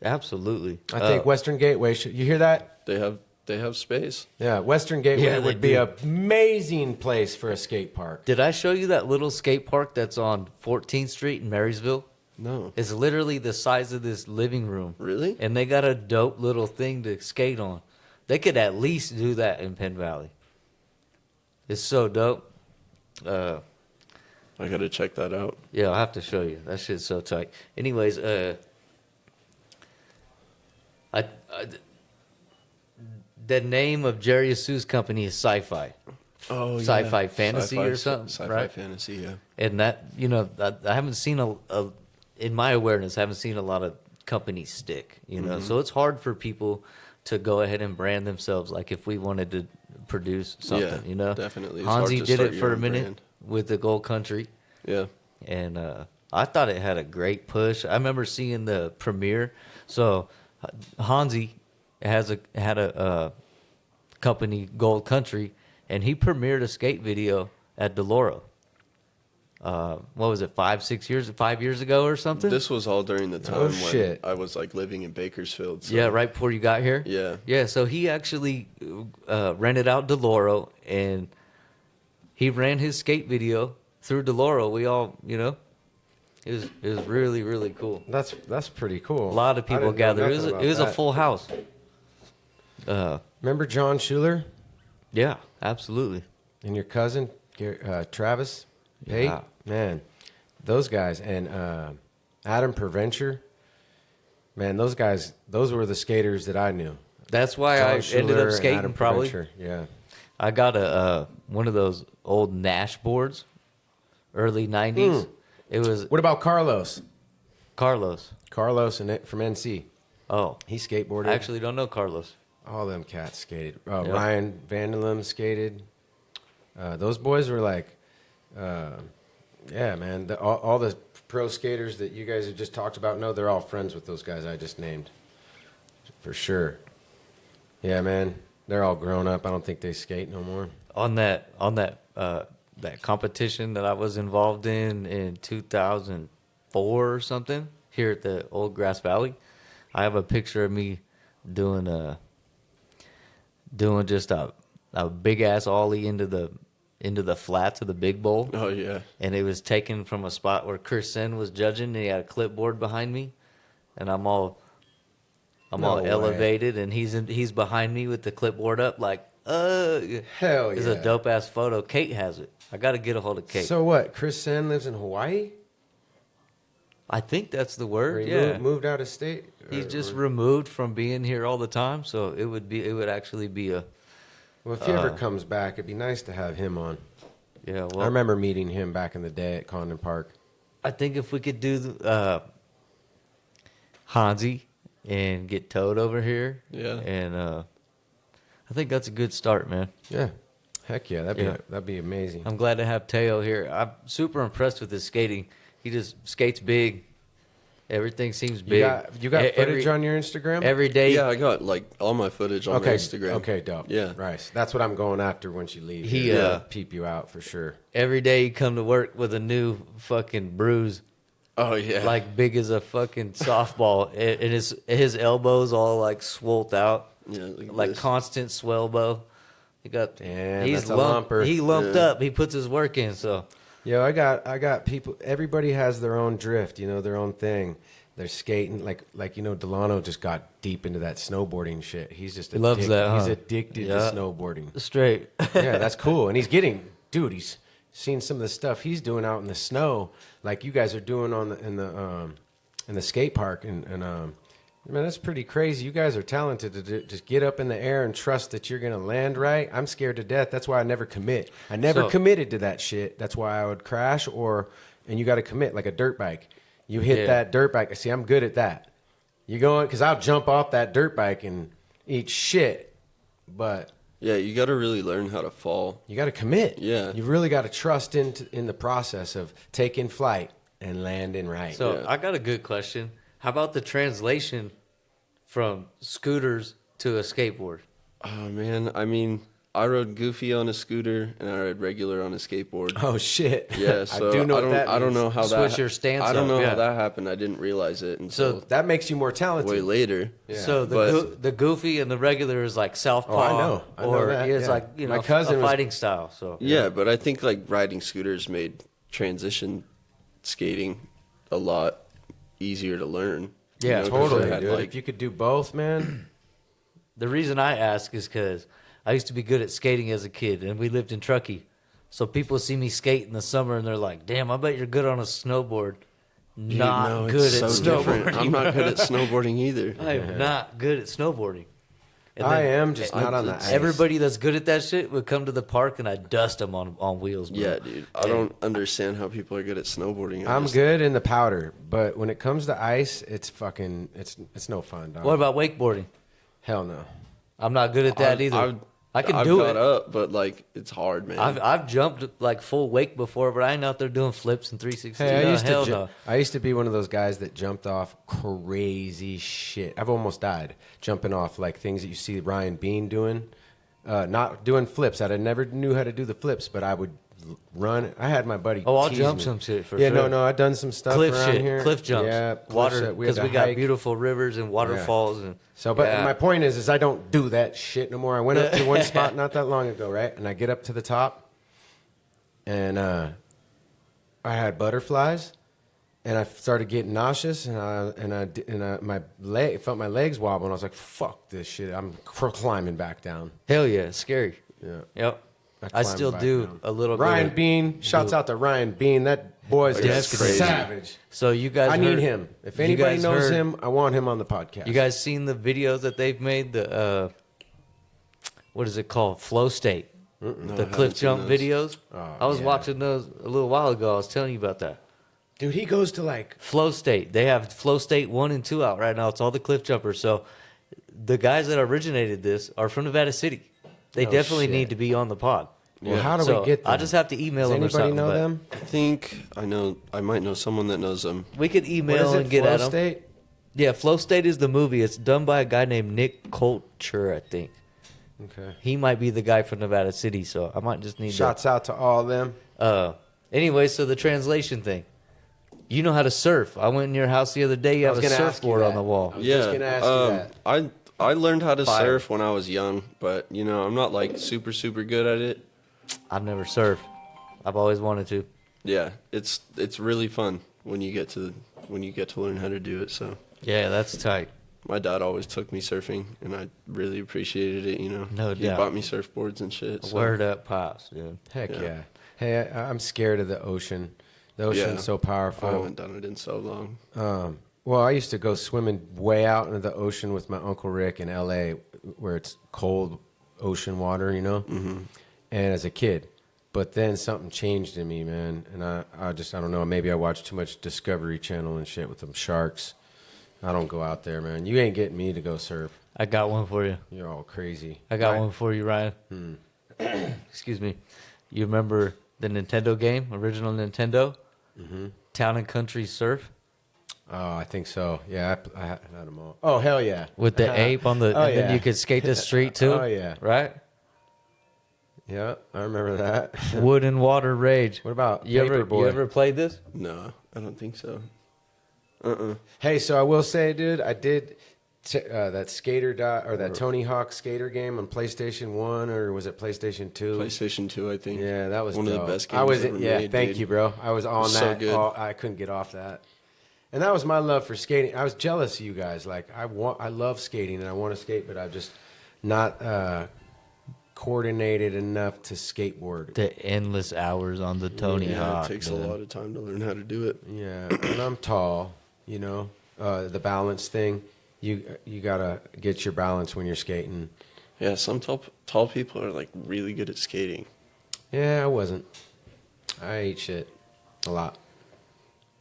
Absolutely. I think Western Gateway should. You hear that? They have space. Yeah, Western Gateway Yeah, would they be do. an amazing place for a skate park. Did I show you that little skate park that's on 14th Street in Marysville? No. It's literally the size of this living room. Really? And they got a dope little thing to skate on. They could at least do that in Penn Valley. It's so dope. I gotta check that out. Yeah, I'll have to show you. That shit's so tight. Anyways, the name of Jerry Asu's company is Sci-Fi. Oh, Sci-Fi fantasy or something, Sci-fi right? fantasy, yeah. And that, you know, I haven't seen in my awareness, I haven't seen a lot of companies stick, you know. So it's hard for people to go ahead and brand themselves like if we wanted to produce something, Yeah, you know. definitely. It's hard Hansi to did start it your for a own minute brand. with the Gold Country. Yeah. And I thought it had a great push. I remember seeing the premiere. So Hansi had a company, Gold Country, and he premiered a skate video at Deloro. What was it, 5 years ago or something? This was all during the time Oh, when shit. I was like living in Bakersfield. So. Yeah, right before you got here. Yeah. Yeah, so he actually rented out Deloro, and he ran his skate video through Deloro. We all, you know, it was really, really cool. That's pretty cool. A lot of I people didn't know gathered. nothing It was a about full house. Remember John Schuler Yeah, absolutely. and your cousin Travis Pate? Yeah. Man, those guys and Adam Perventure. Man, those guys. Those were the skaters that I knew. That's why John I ended Schuler up and skating. Adam Probably, Perventure. Yeah. I got a one of those old Nash boards, early '90s. It was What about Carlos? Carlos. Carlos and from NC. Oh, He skateboarded. I actually don't know Carlos. All them cats skated. Yeah. Ryan Vandelum skated. Those boys were like, yeah, man. All the pro skaters that you guys have just talked about, no, they're all friends with those guys I just named. For sure. Yeah, man. They're all grown up. I don't think they skate no more. On that that competition that I was involved in 2004 or something here at the Old Grass Valley, I have a picture of me doing just a big ass ollie into the flats of the big bowl. Oh, yeah. And it was taken from a spot where Chris Sen was judging, and he had a clipboard behind me, and I'm all No way. elevated, and he's behind me with the clipboard up, like, Hell it's yeah. a dope ass photo. Kate has it. I got to get a hold of Kate. So what? Chris Sen lives in Hawaii? I think that's the Or word. he Yeah, moved out of state? he's just Or- removed from being here all the time, so it would actually be a Well, if he ever comes back, it'd be nice to have him on. yeah. Well, I remember meeting him back in the day at Condon Park. I think if we could do Hansi and get Toad over here, Yeah. and I think that's a good start, man. Yeah. Heck yeah, that'd be amazing. I'm glad to have Theo here. I'm super impressed with his skating. He just skates big. Everything seems big. You got footage on your Instagram? every day. Yeah, I got like all my footage on my Okay, Instagram. okay, dope. Yeah. Right. That's what I'm going after once you leave. He, here. uh, Peep you out for sure. Every day he come to work with a new fucking bruise, Oh, yeah. like big as a fucking softball, and his elbows all like swolled out, Yeah, like this. constant swellbow. He got Damn, that's a lumper. He lumped Yeah. up. He puts his work in. So Yo, I got people. Everybody has their own drift, their own thing. They're skating like Delano just got deep into that snowboarding shit. He's just loves that, He's huh? addicted Yeah. to snowboarding. straight. Yeah, that's cool. And he's he's seen some of the stuff he's doing out in the snow, like you guys are doing in the skate park, and man, that's pretty crazy. You guys are talented to just get up in the air and trust that you're gonna land right. I'm scared to death. That's why I never commit. I never committed to that shit. That's why I would crash and you got to commit like a dirt bike. You hit Yeah. that dirt bike. See, I'm good at that. You going because I'll jump off that dirt bike and eat shit, but. Yeah, you got to really learn how to fall. You got to commit. Yeah. You really got to trust in the process of taking flight and landing right. So Yeah. I got a good question. How about the translation from scooters to a skateboard? Oh, man. I mean, I rode Goofy on a scooter and I rode regular on a skateboard. Oh shit! Yeah, so I do know what that I don't means. know how Switch that. your stance I don't up, know yeah. how that happened. I didn't realize it until That makes you more talented. way later. Yeah. So the goofy and the regular is like southpaw. Oh, I know or that, it's yeah. like My cousin a was- fighting style. So Yeah, but I think like riding scooters made transition skating a lot easier to learn. Yeah, 'cause Totally, it had, dude. like- If you could do both, man. the reason I ask is because I used to be good at skating as a kid, and we lived in Truckee. So people see me skate in the summer, and they're like, "Damn, I bet you're good on a snowboard." Dude, Not no, it's good at so different. snowboarding. I'm not good at snowboarding either. I am not good at snowboarding. And I then am just not on the ice. Everybody that's good at that shit would come to the park, and I dust them on wheels. Bro. Yeah, dude. I don't understand how people are good at snowboarding. I'm good in the powder, but when it comes to ice, it's no fun, dog. What about wakeboarding? Hell no. I'm not good at that either. I can I've do got it. up, but like it's hard, man. I've jumped like full wake before, but I ain't out there doing flips and 360s. Hey, No. I used to be one of those guys that jumped off crazy shit. I've almost died jumping off like things that you see Ryan Bean doing. Not doing flips. I never knew how to do the flips, but I would run. I had my buddy. Oh, I'll tease jump me. some shit for yeah, sure. no. I've done some stuff Cliff around shit, here. cliff jumps, Yeah, cliff water shit. because we got beautiful rivers and waterfalls and So, but yeah. my point is I don't do that shit no more. I went up to one spot not that long ago, right? And I get up to the top, and I had butterflies, and I started getting nauseous, and my leg felt my legs wobble, and I was like, "Fuck this shit! I'm climbing back down." hell yeah, it's scary. Yeah, Yep. I climbed still back do down. a little Ryan bit. Bean, shouts out to Ryan Bean. That boy's That's just crazy. savage. So you guys, I need heard- him. If you anybody guys knows heard- him, I want him on the podcast. You guys seen the videos that they've made? The what is it called? Flow State. No, The I cliff haven't seen jump those. videos. Oh, I was yeah. watching those a little while ago. I was telling you about that. dude, he goes to like Flow State. They have Flow State 1 and 2 out right now. It's all the cliff jumpers. So the guys that originated this are from Nevada City. They Oh, definitely shit. need to be on the pod. Well, Yeah. how do So we get them? I just have to email Does them or anybody something. know but them? I think I know. I might know someone that knows them. We could What email is it? and get Flow at them. State? Yeah, Flow State is the movie. It's done by a guy named Nick Culture, I think. Okay. He might be the guy from Nevada City, so I might just need Shouts out to all of them. to. Anyway, so the translation thing. You know how to surf. I went in your house the other day. You I have was a gonna ask you surfboard on that. the wall. I was just gonna ask you that. I learned how to Fire. surf when I was young, but I'm not like super good at it. I've never surfed. I've always wanted to. Yeah, it's really fun when you get to learn how to do it. So Yeah, that's tight. my dad always took me surfing, and I really appreciated it. No he doubt. bought me surfboards and shit. So. Word up, pops, dude. Heck Yeah. yeah. Hey, I'm scared of the ocean. The ocean's Yeah. so I powerful. haven't done it in so long. Well, I used to go swimming way out into the ocean with my Uncle Rick in L.A., where it's cold ocean water, Mm-hmm. and as a kid. But then something changed in me, man. And I don't know, maybe I watched too much Discovery Channel and shit with them sharks. I don't go out there, man. You ain't getting me to go surf. I got one for you. You're all crazy. I got Right. one for you, Ryan. Excuse me. You remember the Nintendo game, original Nintendo? Mm-hmm. Town and Country Surf? Oh, I think so. Yeah, I had them all. Oh, hell yeah. With the ape on the, Oh, and then yeah. you could skate the street too. Oh, yeah. Right? Yeah, I remember that. Wood and Water Rage. What about You Paperboy? ever played this? No, I don't think so. Hey, so I will say, dude, I did that or that Tony Hawk skater game on PlayStation 1, or was it PlayStation 2? PlayStation 2, I think. Yeah, that was one of dope. the best games I was ever yeah, made, thank dude. you, bro. I was on So that. good. I couldn't get off that. And that was my love for skating. I was jealous of you guys. Like I love skating and I want to skate, but I'm just not coordinated enough to skateboard. The endless hours on the Tony Yeah, Hawk. it takes dude. a lot of time to learn how to do it. Yeah, and I'm tall, the balance thing. You gotta get your balance when you're skating. Yeah, some tall people are like really good at skating. Yeah, I wasn't. I ate shit a lot,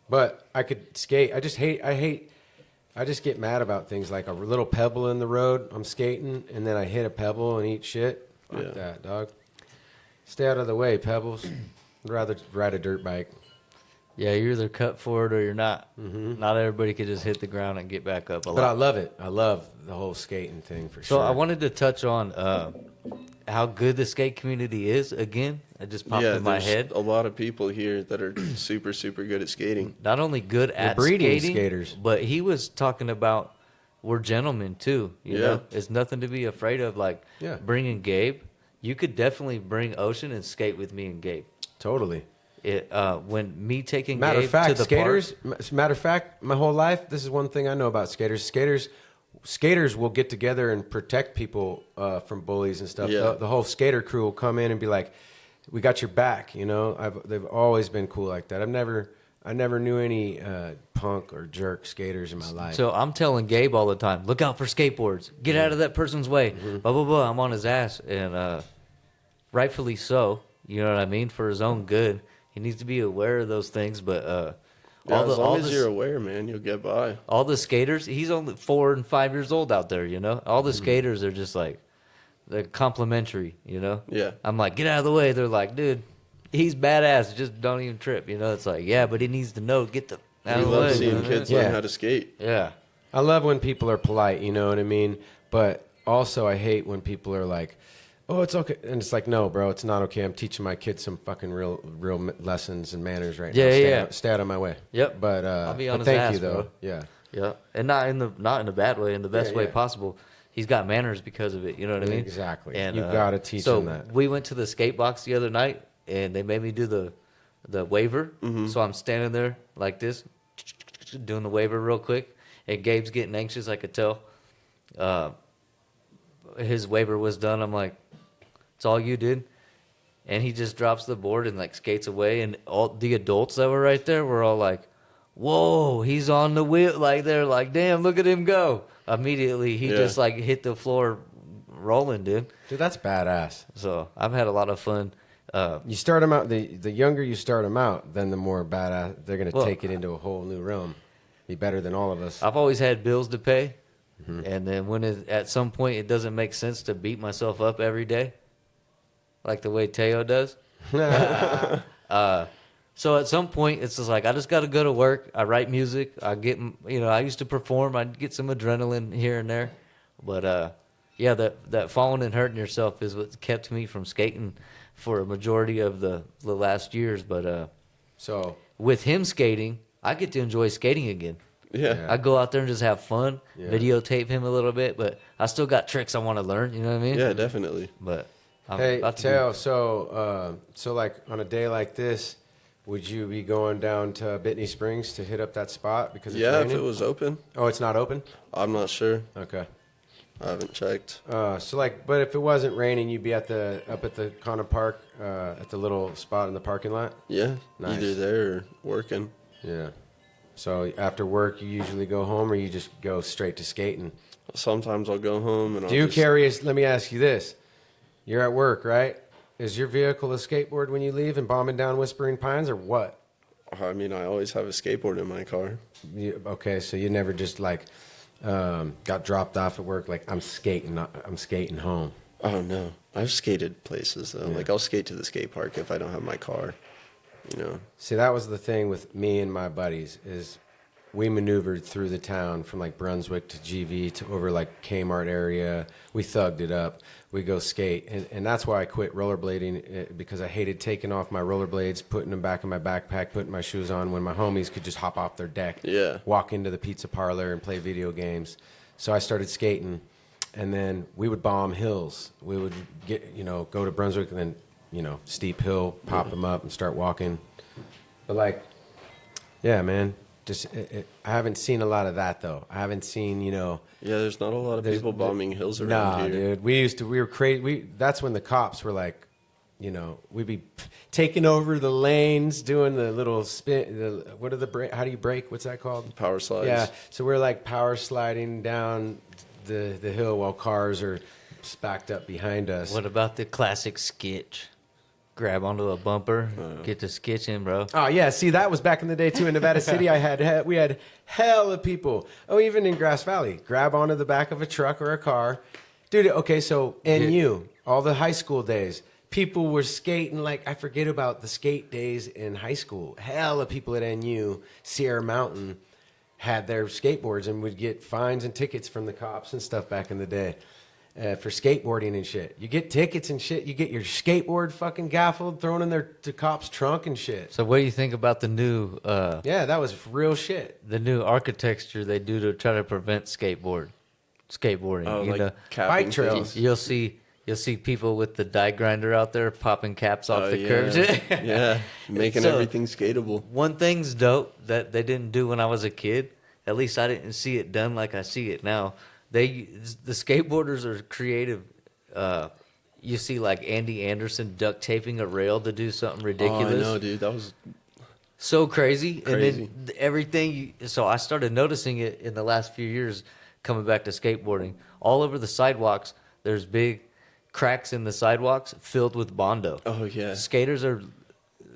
but I could skate. I just get mad about things like a little pebble in the road. I'm skating and then I hit a pebble and eat shit. Fuck Yeah. that, dog. Stay out of the way, pebbles. I'd rather ride a dirt bike. Yeah, you're either cut for it or you're not. Mm-hmm. Not everybody could just hit the ground and get back up a But I lot. love it. I love the whole skating thing for So sure. I wanted to touch on how good the skate community is. Again, it just popped in my there's head. a lot of people here that are super, super good at skating. Not only good at breeding skating, skaters. but he was talking about we're gentlemen too. You know, it's nothing to be afraid of. Like bringing Gabe, you could definitely bring Ocean and skate with me and Gabe. Totally. When me taking Matter Gabe of fact, to the skaters. park, Matter of fact, my whole life, this is one thing I know about skaters. Skaters will get together and protect people from bullies and stuff. Yeah. The whole skater crew will come in and be like, "We got your back." You know, they've always been cool like that. I never knew any punk or jerk skaters in my life. So I'm telling Gabe all the time, look out for skateboards. Get out of that person's way. Blah, blah, blah. I'm on his ass. And rightfully so. You know what I mean? For his own good. He needs to be aware of those things. But as long as you're aware, man, you'll get by. All the skaters, he's only 4 and 5 years old out there, you know? All the skaters are just like, they're complimentary, you know? Yeah. I'm like, get out of the way. They're like, dude, he's badass. Just don't even trip, you know? It's like, yeah, but he needs to know. Get the out We of the love way. seeing kids learn how to skate. Yeah. I love when people are polite, you know what I mean? But also I hate when people are like, "Oh, it's okay." And it's like, "No, bro, it's not okay. I'm teaching my kids some fucking real lessons and manners right now. Stay out of my way." Yep. But I'll be on but his thank ass, you though. bro. Yeah. Yeah. And not in a bad way, in the best way possible. He's got manners because of it, you know what I mean? Exactly. And You gotta teach him that. So we went to the skate box the other night and they made me do the waiver. So I'm standing there like this, doing the waiver real quick, and Gabe's getting anxious, I could tell. His waiver was done. I'm like, "It's all you, dude." And he just drops the board and like skates away, and all the adults that were right there were all like, "Whoa, he's on the wheel!" Like they're like, "Damn, look at him go!" Immediately, he just like hit the floor rolling, dude. Dude, that's badass. So I've had a lot of fun. You start them out. The younger you start them out, then the more badass they're gonna take it into a whole new realm. Be better than all of us. I've always had bills to pay, and then at some point it doesn't make sense to beat myself up every day, like the way Theo does. So at some point it's just like I just got to go to work. I write music. I get I used to perform. I get some adrenaline here and there, but that falling and hurting yourself is what kept me from skating for a majority of the last years. But so with him skating, I get to enjoy skating again. Yeah. I go out there and just have fun, videotape him a little bit, but I still got tricks I want to learn. You know what I mean? Yeah, definitely. But hey, Theo, so like on a day like this, would you be going down to Bitney Springs to hit up that spot because it's raining? If it was open. Oh, it's not open? I'm not sure. Okay. I haven't checked. But if it wasn't raining, you'd be up at the Connor Park, at the little spot in the parking lot? Yeah, Nice. either there or working. Yeah. So after work, you usually go home, or you just go straight to skating? Sometimes I'll go home and Let me ask you this. You're at work, right? Is your vehicle a skateboard when you leave and bombing down Whispering Pines, or what? I mean, I always have a skateboard in my car. Okay, so you never just like got dropped off at work like I'm skating home. Oh no, I've skated places though. Yeah. Like I'll skate to the skate park if I don't have my car. See, that was the thing with me and my buddies is we maneuvered through the town from like Brunswick to GV to over like Kmart area. We thugged it up. We go skate, and that's why I quit rollerblading, because I hated taking off my rollerblades, putting them back in my backpack, putting my shoes on when my homies could just hop off their deck, walk into the pizza parlor and play video games. So I started skating, and then we would bomb hills. We would go to Brunswick and then steep hill, pop them up and start walking. But like, yeah, man, just I haven't seen a lot of that though. I haven't seen, Yeah, there's not a lot of people bombing hills around here. Dude, we were crazy. That's when the cops were like, we'd be taking over the lanes, doing the little spin. How do you brake? What's that called? Power slides. Yeah. So we're like power sliding down the hill while cars are backed up behind us. What about the classic skitch? Grab onto a bumper, get the skitch in, bro. Oh yeah, see that was back in the day too. In Nevada City, we had hell of people. Oh, even in Grass Valley, grab onto the back of a truck or a car, dude. Okay, so NU, all the high school days, people were skating like I forget about the skate days in high school. Hell of people at NU, Sierra Mountain, had their skateboards and would get fines and tickets from the cops and stuff back in the day. for skateboarding and shit. You get tickets and shit. You get your skateboard fucking gaffled, thrown in the cop's trunk and shit. So what do you think about the new Yeah, that was real shit. the new architecture they do to try to prevent skateboarding? Oh, you like know, capping bike trails. things. You'll see people with the die grinder out there popping caps off Oh, the yeah. curbs. Yeah, making So- everything skatable. One thing's dope that they didn't do when I was a kid. At least I didn't see it done like I see it now. The skateboarders are creative. You see like Andy Anderson duct taping a rail to do something ridiculous. Oh, I know, dude. That was So crazy. Crazy. And then everything. So I started noticing it in the last few years coming back to skateboarding. All over the sidewalks, there's big cracks in the sidewalks filled with Bondo. Oh, yeah. Skaters are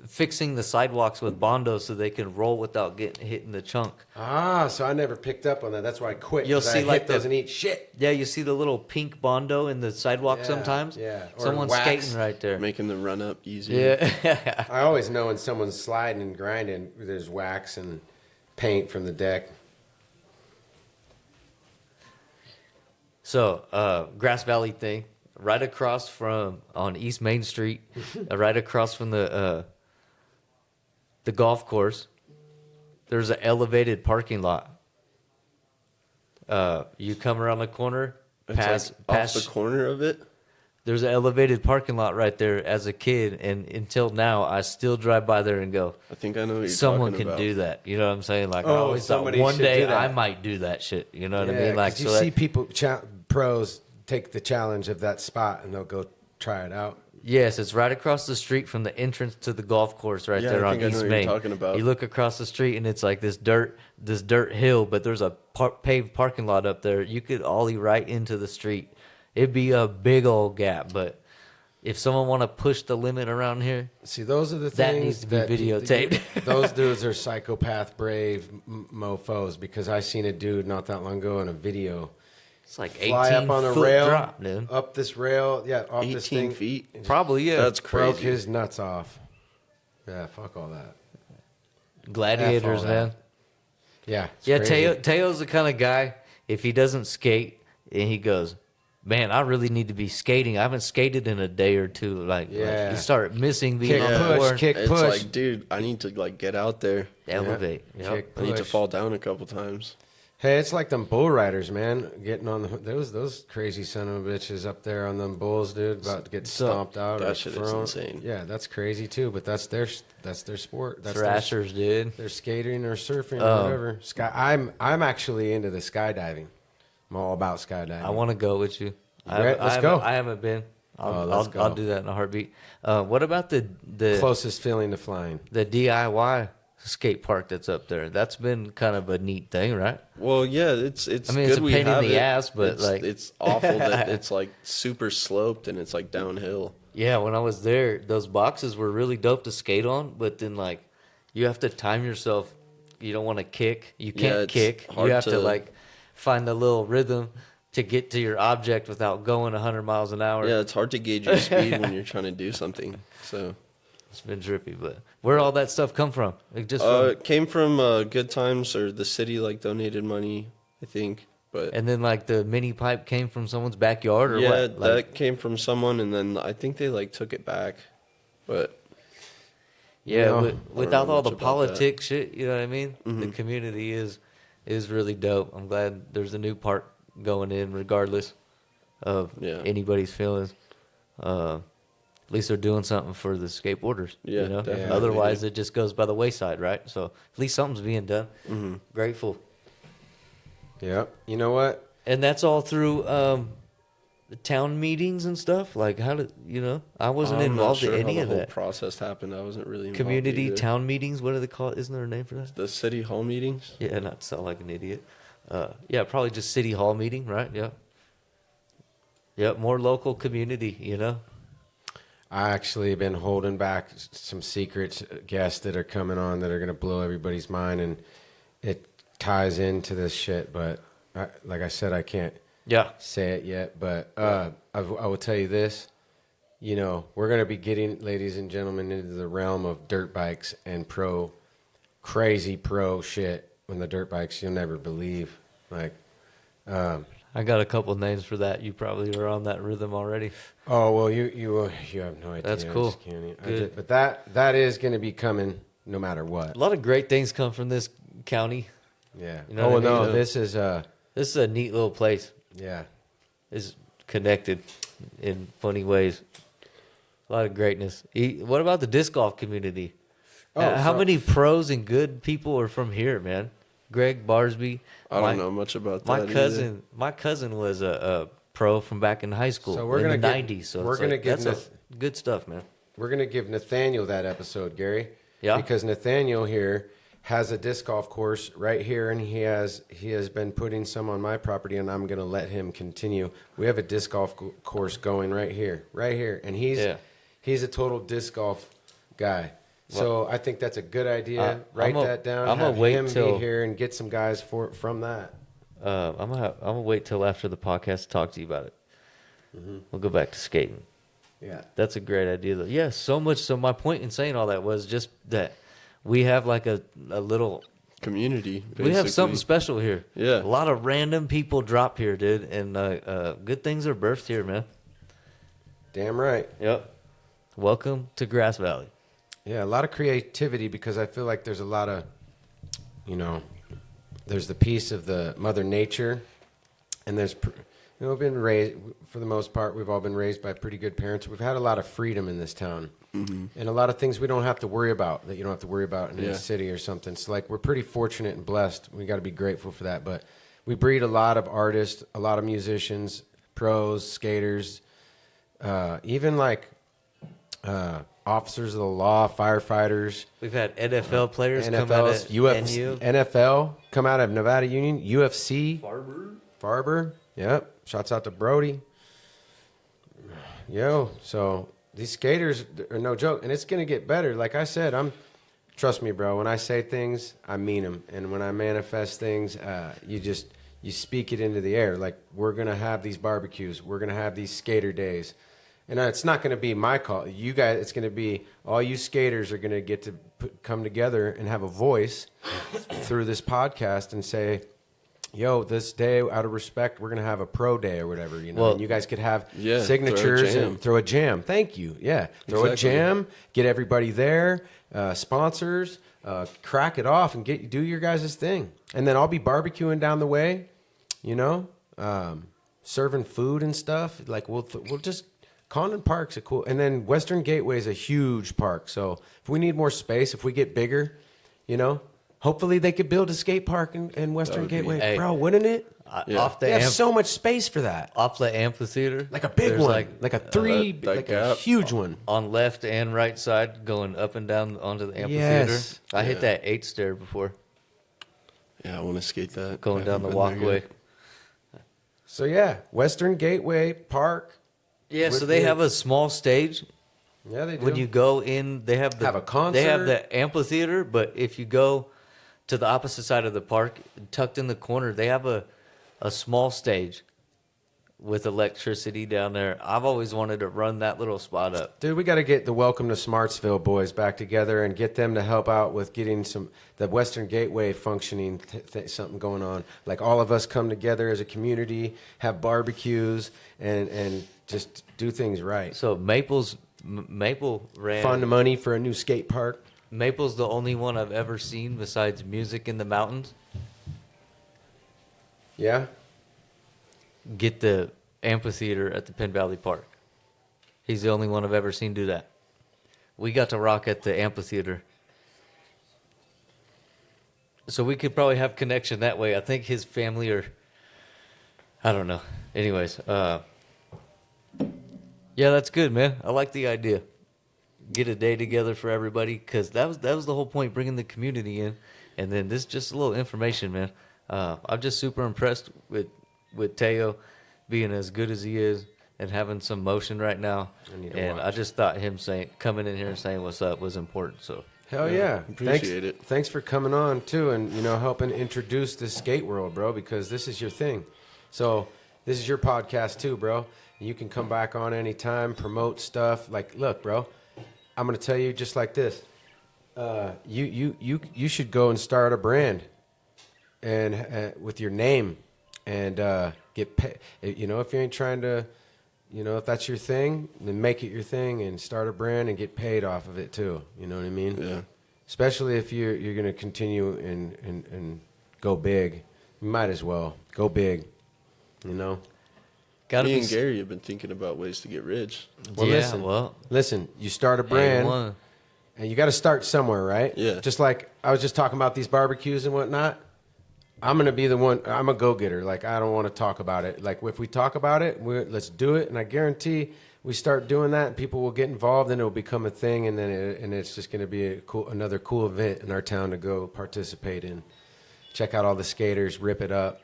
fixing the sidewalks with Bondo so they can roll without getting hit in the chunk. Ah, so I never picked up on that. That's why I quit. You'll 'cause see I like hit doesn't eat shit. Yeah, you see the little pink Bondo in the sidewalk Yeah, sometimes. yeah. Or Someone's wax. skating right there. making the run up easier. Yeah. I always know when someone's sliding and grinding, there's wax and paint from the deck. So, Grass Valley thing, right across from on East Main Street, right across from the golf course. There's an elevated parking lot. You come around the corner, It's past like off the corner of it. There's an elevated parking lot right there. As a kid, and until now, I still drive by there and go, I think I know what you're someone talking can about. do that. You know what I'm saying? Like, I Oh, always thought somebody one should day do that. I might do that shit. You know what I Yeah, mean? Like, 'cause you so see that, people, pros take the challenge of that spot and they'll go try it out. yes, it's right across the street from the entrance to the golf course right Yeah, there I on think I know East what you're Main. talking about. You look across the street and it's like this dirt hill, but there's a paved parking lot up there. You could ollie right into the street. It'd be a big old gap, but if someone want to push the limit around here, See, those are the That things needs to be that videotaped. those dudes are psychopath brave mofos because I seen a dude not that long ago in a video it's like 18 fly up on a foot rail, drop, dude. up this rail, off 18 this thing, feet. and just Probably, yeah. That's broke crazy. his nuts off. Yeah, fuck all that. Gladiators, F all that. man. Yeah, it's Yeah, crazy. Teo's the kind of guy, if he doesn't skate and he goes, man, I really need to be skating. I haven't skated in a day or two. Like Yeah. you start missing being Kick, on Yeah. the board. push, kick, It's push. like, dude, I need to like get out there. Elevate. Yep. Kick, I need to push. fall down a couple times. Hey, it's like them bull riders, man. Getting on those crazy son of a bitches up there on them bulls, dude, about to get So- stomped out. That or shit is thrown. insane. Yeah, that's crazy too. But that's their sport. That's Thrashers, dude. They're skating or surfing Oh. or whatever. I'm actually into the skydiving. I'm all about skydiving. I want to go with you. Let's go. I haven't been. Let's go. I'll do that in a heartbeat. What about the closest feeling to flying. the DIY skate park that's up there? That's been kind of a neat thing, right? Well, yeah, it's I mean, good it's a we pain in have the it. ass, but, like- it's awful that it's like super sloped and it's like downhill. Yeah, when I was there, those boxes were really dope to skate on, but then like you have to time yourself. You don't want to kick. You Yeah, can't it's kick. You hard have to to- like find the little rhythm to get to your object without going 100 miles an hour. Yeah, it's hard to gauge your speed when you're trying to do something. So It's been trippy, but where all that stuff come from? Like just it came from Good Times, or the city like donated money, I think. But and then like the mini pipe came from someone's backyard or yeah, what? Like, that came from someone, and then I think they like took it back. But yeah, know, without know all the much about that. politics shit, you know what I mean? The community is really dope. I'm glad there's a new park going in, regardless of Yeah. anybody's feelings. At least they're doing something for the skateboarders. Yeah, you know? definitely. Otherwise, it just goes by the wayside, right? So at least something's being done. Grateful, Yeah. You know what? and that's all through the town meetings and stuff. Like, how did I wasn't I'm not involved sure in how any the of whole that. process happened. I wasn't really involved Community either. town meetings. What do they call it? Isn't there a name for that? The city hall meetings. Yeah, not to sound like an idiot. Yeah, probably just city hall meeting, right? Yeah. Yep, more local community, I actually been holding back some secrets, guests that are coming on that are going to blow everybody's mind, and it ties into this shit. But like I said, I can't Yeah. say it yet. But I will tell you this. We're going to be getting, ladies and gentlemen, into the realm of dirt bikes and crazy pro shit. When the dirt bikes, you'll never believe. Like, I I got a couple names for that. You probably are on that rhythm already. Oh well, you have no idea. That's cool. Good. But that is going to be coming no matter what. A lot of great things come from this county. Yeah. You know what I mean? This is This is a neat little place. yeah. It's connected in funny ways. A lot of greatness. What about the disc golf community? How many pros and good people are from here, man? Greg Barsby. I don't know much about that. My cousin was a pro from back in high school. So we're in gonna the give- '90s. So we're gonna give that's good stuff, man. We're going to give Nathaniel that episode, Gary. Yeah. Because Nathaniel here has a disc golf course right here, and he has been putting some on my property, and I'm going to let him continue. We have a disc golf course going right here, and he's a total disc golf guy. So I think that's a good idea. Write that down. I'm have gonna wait him till be here and get some guys from that. I'm gonna wait till after the podcast to talk to you about it. We'll go back to skating. Yeah. That's a great idea, though. Yeah, so much. So my point in saying all that was just that we have like a little community. Basically. We have something special here. Yeah. A lot of random people drop here, dude, and good things are birthed here, man. Damn right. Yep. Welcome to Grass Valley. Yeah, a lot of creativity because I feel like there's a lot of, there's the piece of the Mother Nature, and there's, been raised, for the most part, we've all been raised by pretty good parents. We've had a lot of freedom in this town, and a lot of things we don't have to worry about that you don't have to worry about in a city or something. So, like, we're pretty fortunate and blessed. We got to be grateful for that. But we breed a lot of artists, a lot of musicians, pros, skaters, even like officers of the law, firefighters. We've had NFL players come out NFLs, of UFC, NU. NFL come out of Nevada Union, UFC. Farber. Yep. Shouts out to Brody. So these skaters are no joke, and it's gonna get better. Like I said, trust me, bro. When I say things, I mean them, and when I manifest things, you speak it into the air. Like, we're gonna have these barbecues, we're gonna have these skater days. And it's not going to be my call. You guys, it's going to be all you skaters are going to get to come together and have a voice through this podcast and say, yo, this day, out of respect, we're going to have a pro day or whatever, Well, and you guys could have signatures and throw a jam. Thank you. Yeah. Throw a jam, get everybody there, sponsors, crack it off and do your guys' thing. And then I'll be barbecuing down the way, serving food and stuff. Like, we'll just... Condon Park's a cool, and then Western Gateway is a huge park. So if we need more space, if we get bigger, hopefully they could build a skate park in Western Gateway, bro. Wouldn't it? Off They have so much space for that. Off the amphitheater, Like a big one, like a huge one on left and right side, going up and down onto the amphitheater. Yes. I hit that 8 stair before, Yeah, I want to skate that. going down the Been there walkway. yet. So yeah, Western Gateway Park. Yeah, so they have a small stage. Yeah, they do. When you go in, they have Have a concert. They have the amphitheater, but if you go to the opposite side of the park, tucked in the corner, they have a small stage with electricity down there. I've always wanted to run that little spot up. Dude, we got to get the Welcome to Smartsville boys back together and get them to help out with getting the Western Gateway functioning, something going on. Like, all of us come together as a community, have barbecues, and just do things right. So Maple ran. Fund money for a new skate park. Maple's the only one I've ever seen besides Music in the Mountains Yeah? get the amphitheater at the Penn Valley Park. He's the only one I've ever seen do that. We got to rock at the amphitheater. So we could probably have connection that way. I think his family I don't know. Anyways, yeah, that's good, man. I like the idea. Get a day together for everybody, because that was the whole point, bringing the community in. And then this just a little information, man. I'm just super impressed with Theo being as good as he is and having some motion right now. And I just thought him coming in here and saying what's up was important. So Hell yeah. Appreciate it. Thanks for coming on, too, and, helping introduce the skate world, bro, because this is your thing. So this is your podcast, too, bro. You can come back on anytime, promote stuff. Like, look, bro, I'm going to tell you just like this. You should go and start a brand and with your name and get paid. You know, if you ain't trying to, you know, if that's your thing, then make it your thing and start a brand and get paid off of it too. You know what I mean? Yeah. Especially if you're going to continue and go big. You might as well go big, you know? Me and Gary have been thinking about ways to get rich. Well, listen, you start a brand, and you got to start somewhere, right? Yeah. Just like I was just talking about these barbecues and whatnot. I'm going to be the one, I'm a go-getter. Like, I don't want to talk about it. Like, if we talk about it, let's do it. And I guarantee we start doing that, and people will get involved, and it'll become a thing, and then it's just going to be another cool event in our town to go participate in. Check out all the skaters, rip it up,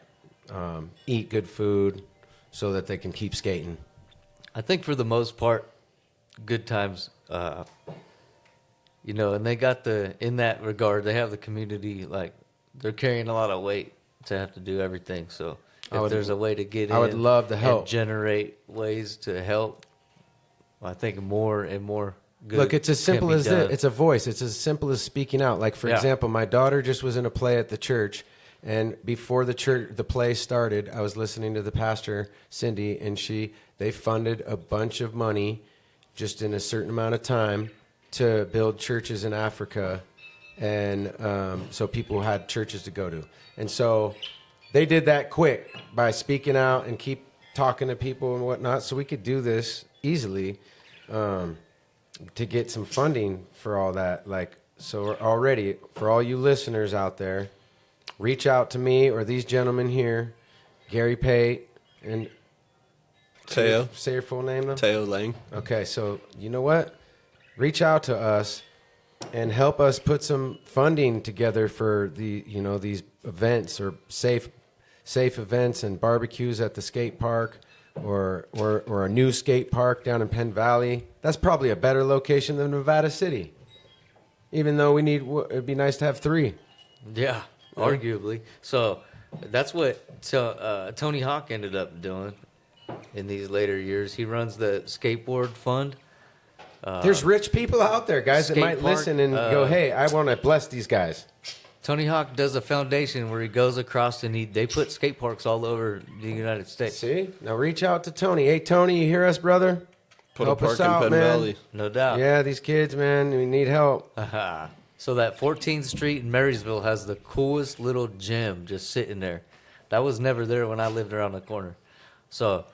eat good food, so that they can keep skating. I think for the most part, good times, you know, and they got in that regard, they have the community, like, they're carrying a lot of weight to have to do everything. So if there's a way to get in, I would love to help. And generate ways to help, I think more and more good. Look, it's as simple as this. It's a voice. It's as simple as speaking out. Like, for example, my daughter just was in a play at the church. And before the play started, I was listening to the pastor, Cindy, and they funded a bunch of money just in a certain amount of time to build churches in Africa. And so people had churches to go to. And so they did that quick by speaking out and keep talking to people and whatnot. So we could do this easily to get some funding for all that. Like, so already, for all you listeners out there, reach out to me or these gentlemen here, Gary Pate and Theo. Say your full name, though. Theo Lang. Okay, so you know what? Reach out to us and help us put some funding together for these events or safe events and barbecues at the skate park or a new skate park down in Penn Valley. That's probably a better location than Nevada City. Even though it'd be nice to have 3. Yeah. Arguably. So that's what Tony Hawk ended up doing in these later years. He runs the skateboard fund. There's rich people out there, guys, that might listen and go, hey, I want to bless these guys. Tony Hawk does a foundation where he goes across and they put skate parks all over the United States. See? Now reach out to Tony. Hey, Tony, you hear us, brother? Put help a park us out, in Penn man. Valley. No doubt. Yeah, these kids, man, we need help. So that 14th Street in Marysville has the coolest little gym just sitting there. That was never there when I lived around the corner. So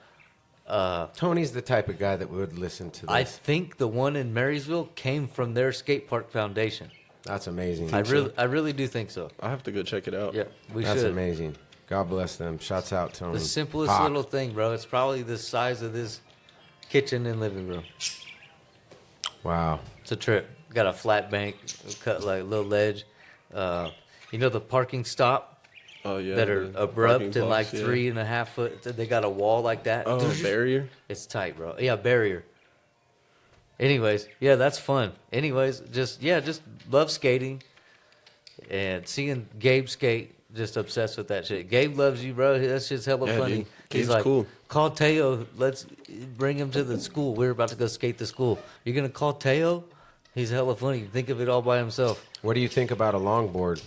Tony's the type of guy that would listen to this. I think the one in Marysville came from their skate park foundation. That's amazing. I really do think so. I have to go check it out. Yeah, That's should. amazing. God bless them. Shouts out, Tony. The simplest little thing, bro. It's probably the size of this kitchen and living room. Wow. It's a trip. Got a flat bank, cut like a little ledge. You know the parking stop Oh yeah. that are the abrupt parking and like blocks, yeah. 3.5 foot. They got a wall like that. Oh, barrier. It's tight, bro. Yeah, barrier. Anyways, yeah, that's fun. Anyways, just love skating and seeing Gabe skate. Just obsessed with that shit. Gabe loves you, bro. That's just hella funny. Dude. He's Gabe's like, cool. call Teo. Let's bring him to the school. We're about to go skate the school. You're gonna call Teo? He's hella funny. Think of it all by himself. What do you think about a longboard?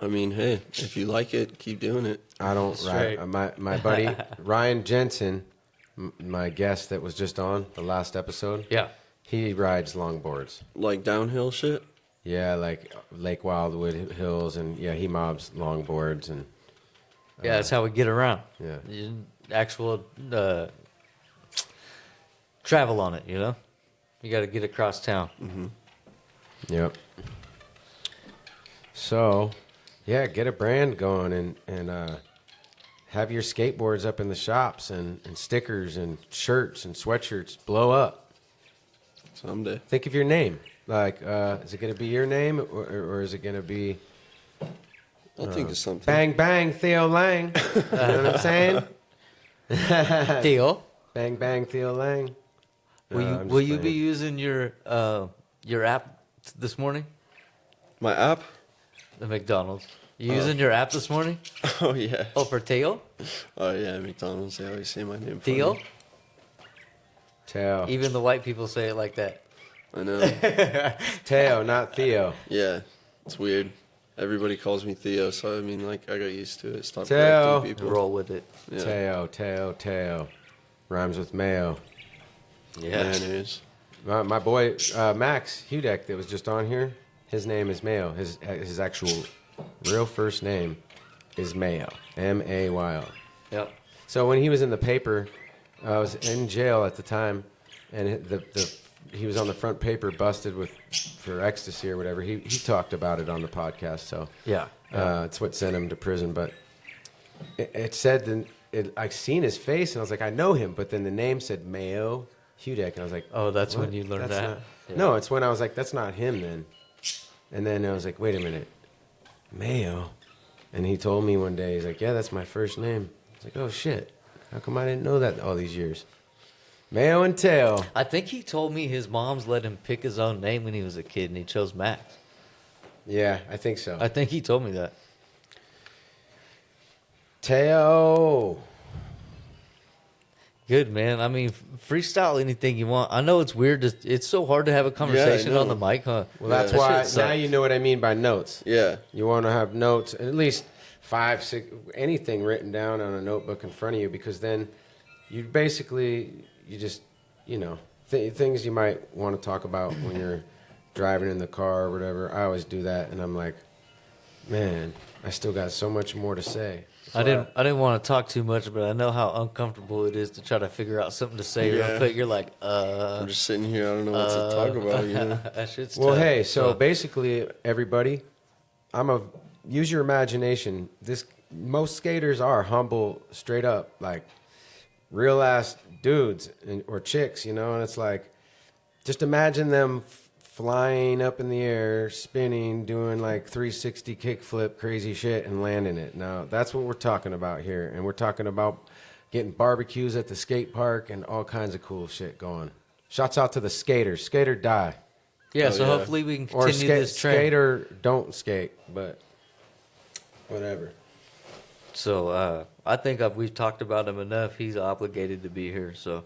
I mean, hey, if you like it, keep doing it. I don't. Right. My buddy Ryan Jensen, my guest that was just on the last episode. Yeah. He rides longboards. Like downhill shit. Yeah, like Lake Wildwood Hills, and yeah, he mobs longboards and. Yeah, that's how we get around. Yeah. Actual travel on it, you know? You got to get across town. Mm-hmm. Yep. So, yeah, get a brand going and have your skateboards up in the shops and stickers and shirts and sweatshirts blow up. Someday. Think of your name. Like, is it going to be your name or is it going to be... I'll think of something. Bang, bang, Theo Lang. You know what I'm saying? Theo, Bang, bang, Theo Lang. will you be using your app this morning? My app? The McDonald's. You using your app this morning? Oh, yeah. Oh, for Theo? Oh, yeah, McDonald's. They always say my name. Theo? funny. Teo. Even the white people say it like that. I know. Teo, not Theo. Yeah, it's weird. everybody calls me Theo, so I mean, like, I got used to it. Stop Theo. correcting people. Roll with it. Yeah. Teo. Rhymes with mayo. Yeah. Mayonnaise. My boy Max Hudek that was just on here, his name is Mayo. His actual real first name is Mayo. Mayo. Yep. So when he was in the paper, I was in jail at the time, and he was on the front paper busted for ecstasy or whatever. He talked about it on the podcast. So Yeah. it's what sent him to prison. But it said I seen his face and I was like, I know him. But then the name said Mayo Hudek, and I was like, Oh, that's what? when you learned That's that? not- Yeah. No, it's when I was like, that's not him then. And then I was like, wait a minute, Mayo. And he told me one day, he's like, yeah, that's my first name. I was like, oh shit, how come I didn't know that all these years? Mayo and Tail. I think he told me his mom's let him pick his own name when he was a kid, and he chose Max. Yeah, I think so. I think he told me that. Tail. Good, man. I mean, freestyle anything you want. I know it's weird. It's so hard to have a conversation know. on the mic, huh? Well, that's Yeah. why That shit sucks. now you know what I mean by notes. Yeah. You want to have notes, at least 5, 6, anything written down on a notebook in front of you, because then you just, things you might want to talk about when you're driving in the car or whatever. I always do that, and I'm like, man, I still got so much more to say. I didn't want to talk too much, but I know how uncomfortable it is to try to figure out something to say real Yeah. quick. You're like, I'm just sitting here. I don't know what to talk about. You know? that shit's Well, tough. hey, so basically, everybody, use your imagination. Most skaters are humble, straight up, like real ass dudes or chicks, and it's like, just imagine them flying up in the air, spinning, doing like 360 kickflip, crazy shit, and landing it. Now, that's what we're talking about here, and we're talking about getting barbecues at the skate park and all kinds of cool shit going. Shouts out to the skaters. Skate or die. Yeah, Oh, so yeah. hopefully we can Or continue this trend. skate or don't skate, but whatever. So I think we've talked about him enough. He's obligated to be here. So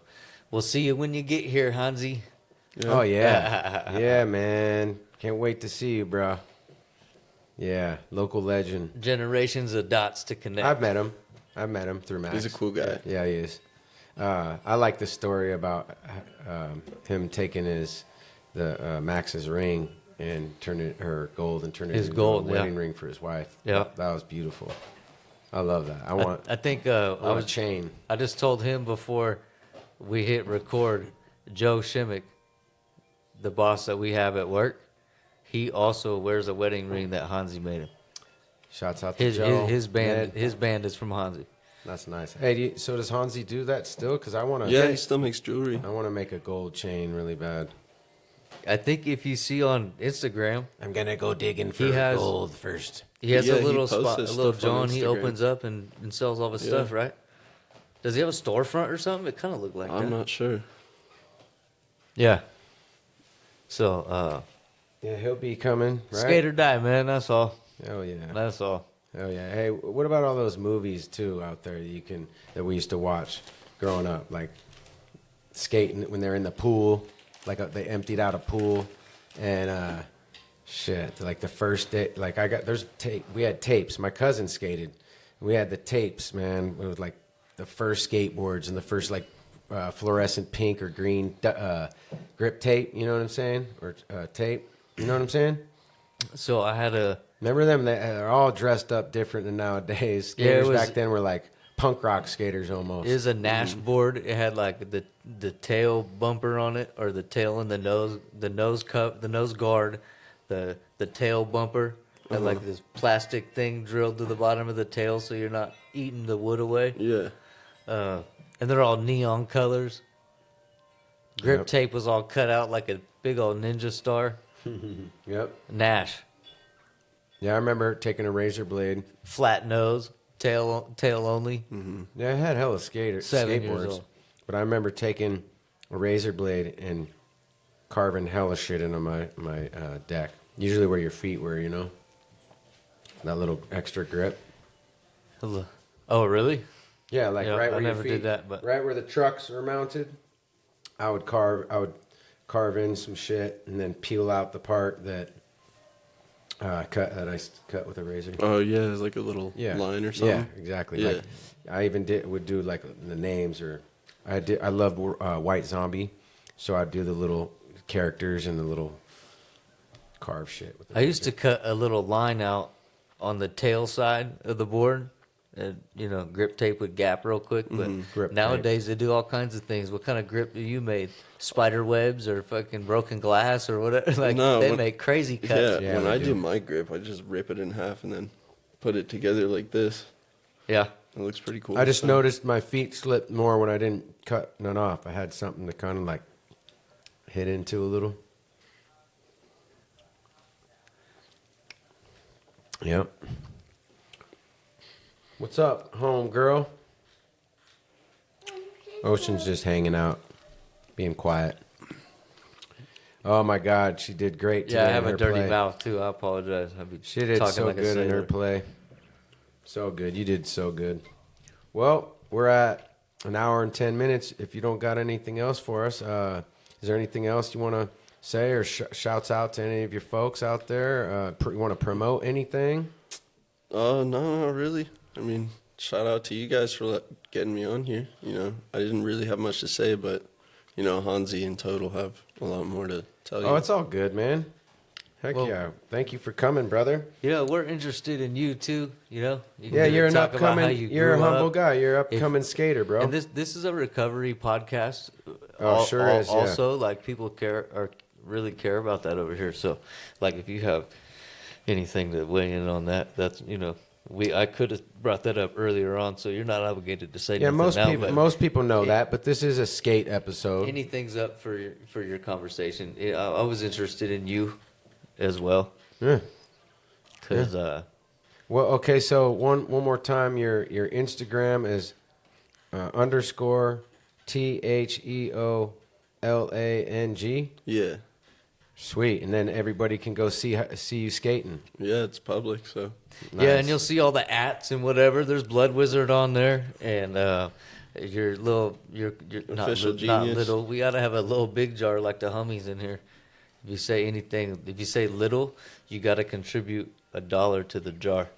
we'll see you when you get here, Hansi. Oh, yeah. Yeah, man. Can't wait to see you, bro. Yeah, local legend. Generations of dots to connect. I've met him through Max. He's a cool guy. Yeah, he is. I like the story about him taking Max's ring and turning her gold and turning it His into gold, a wedding ring for his wife. Yeah. That was beautiful. I love that. I think I want a chain. I just told him before we hit record, Joe Shimmick, the boss that we have at work, he also wears a wedding ring that Hansi made him. Shouts out to Joe. His band Ned. his band is from Hansi. That's nice. Hey, so does Hansi do that still? Because I want to. Yeah, he still makes jewelry. I want to make a gold chain really bad. I think if you see on Instagram, I'm gonna go digging for He has- gold first. he has Yeah, a he little posts spot, a his little stuff on John he Instagram. opens up and sells all his Yeah. stuff, right? Does he have a storefront or something? It kind of looked like I'm that. not sure. Yeah. So, Yeah, he'll be coming. Right? skate or die, man. That's all. Oh yeah. That's all. Oh yeah. Hey, what about all those movies too out there that we used to watch growing up, like skating when they're in the pool, like they emptied out a pool, and shit, like the first day, like there's tape. We had tapes. My cousin skated. We had the tapes, man. It was like the first skateboards and the first like fluorescent pink or green grip tape. You know what I'm saying? Or tape. You know what I'm saying? So I had a Remember them? They're all dressed up different than nowadays. Yeah, it Skaters was- back then were like punk rock skaters almost. It was a Nash board. It had like the tail bumper on it, or the tail and the nose cup, the nose guard, the tail bumper. Had like this plastic thing drilled to the bottom of the tail, so you're not eating the wood away. Yeah. And they're all neon colors. Grip Yep. tape was all cut out like a big old ninja star. Yep. Nash, Yeah, I remember taking a razor blade. flat nose, tail only. Yeah, I had hella 7 years skateboards, old. but I remember taking a razor blade and carving hella shit into my deck. Usually where your feet were, that little extra grip. Oh, really? Yeah, like Yeah, right I where your never feet, did that, but- right where the trucks are mounted. I would carve in some shit and then peel out the part that Cut with a razor. Oh yeah, it's like a little line or something. Yeah, exactly. Yeah. Like I even would do like the names, or I love White Zombie, so I'd do the little characters and the little carve shit. With the I used to cut a little line out on the tail side of the board, and grip tape would gap real quick. But Grip nowadays they do all kinds of things. What kind of grip do you made? Spider webs or fucking broken glass or whatever? Like they make crazy cuts. Yeah, when I do my grip, I just rip it in half and then put it together like this. Yeah. It looks pretty cool. I just noticed my feet slipped more when I didn't cut none off. I had something to kind of like hit into a little. Yep. What's up, home girl? Ocean's just hanging out, being quiet. Oh my God, she did great today. Yeah, I have in a her dirty play. mouth too. I apologize. She did so like good in her play. So good. You did so good. Well, we're at an hour and 10 minutes. If you don't got anything else for us, is there anything else you want to say or shouts out to any of your folks out there? You want to promote anything? No, not really. I mean, shout out to you guys for getting me on here. I didn't really have much to say, but, Hansi and Total have a lot more to tell you. Oh, it's all good, man. Heck yeah. Thank you for coming, brother. We're interested in you too, You You're an upcoming, you're a humble up. guy. You're an upcoming skater, bro. And this is a recovery podcast. Oh, sure is, yeah. Also, like, people really care about that over here. So, like, if you have anything to weigh in on that, that's, I could have brought that up earlier on, so you're not obligated to say nothing now. Most people know that, but this is a skate episode. Anything's up for your conversation. I was interested in you as well. Yeah. Because, well, okay, so one more time, your Instagram is _ THEOLANG. Yeah. Sweet, and then everybody can go see you skating. Yeah, it's public, so. Nice. Yeah, and you'll see all the ats and whatever. There's Blood Wizard on there, and your Official not Genius. little. We gotta have a little big jar like the homies in here. If you say anything, if you say little, you gotta contribute $1 to the jar.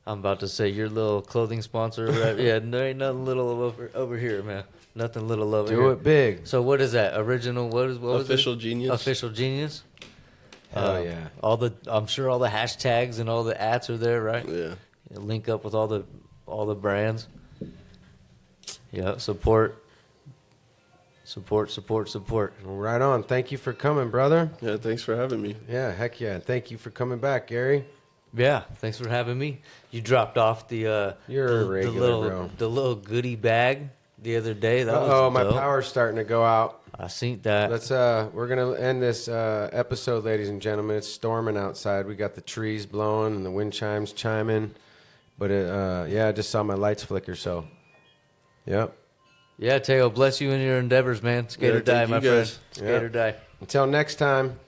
I'm about to say your little clothing sponsor. Right? Yeah, there ain't nothing little over here, man. Nothing little over here. Do it big. So what is that? Original? What was Official it? Genius. Official Genius. Oh yeah. I'm sure all the hashtags and all the ats are there, right? Yeah. Link up with all the brands. Yeah, support. Right on. Thank you for coming, brother. Yeah, thanks for having me. Yeah, heck yeah. Thank you for coming back, Gary. Yeah, thanks for having me. You dropped off the You're a regular, bro. The little goodie bag the other day. That was my dope. power's starting to go out. I seen that. Let's we're gonna end this episode, ladies and gentlemen. It's storming outside. We got the trees blowing and the wind chimes chiming. But I just saw my lights flicker. So, yep. Yeah, Theo, bless you in your endeavors, man. Skate or die, my friend. Skate or die. Until next time.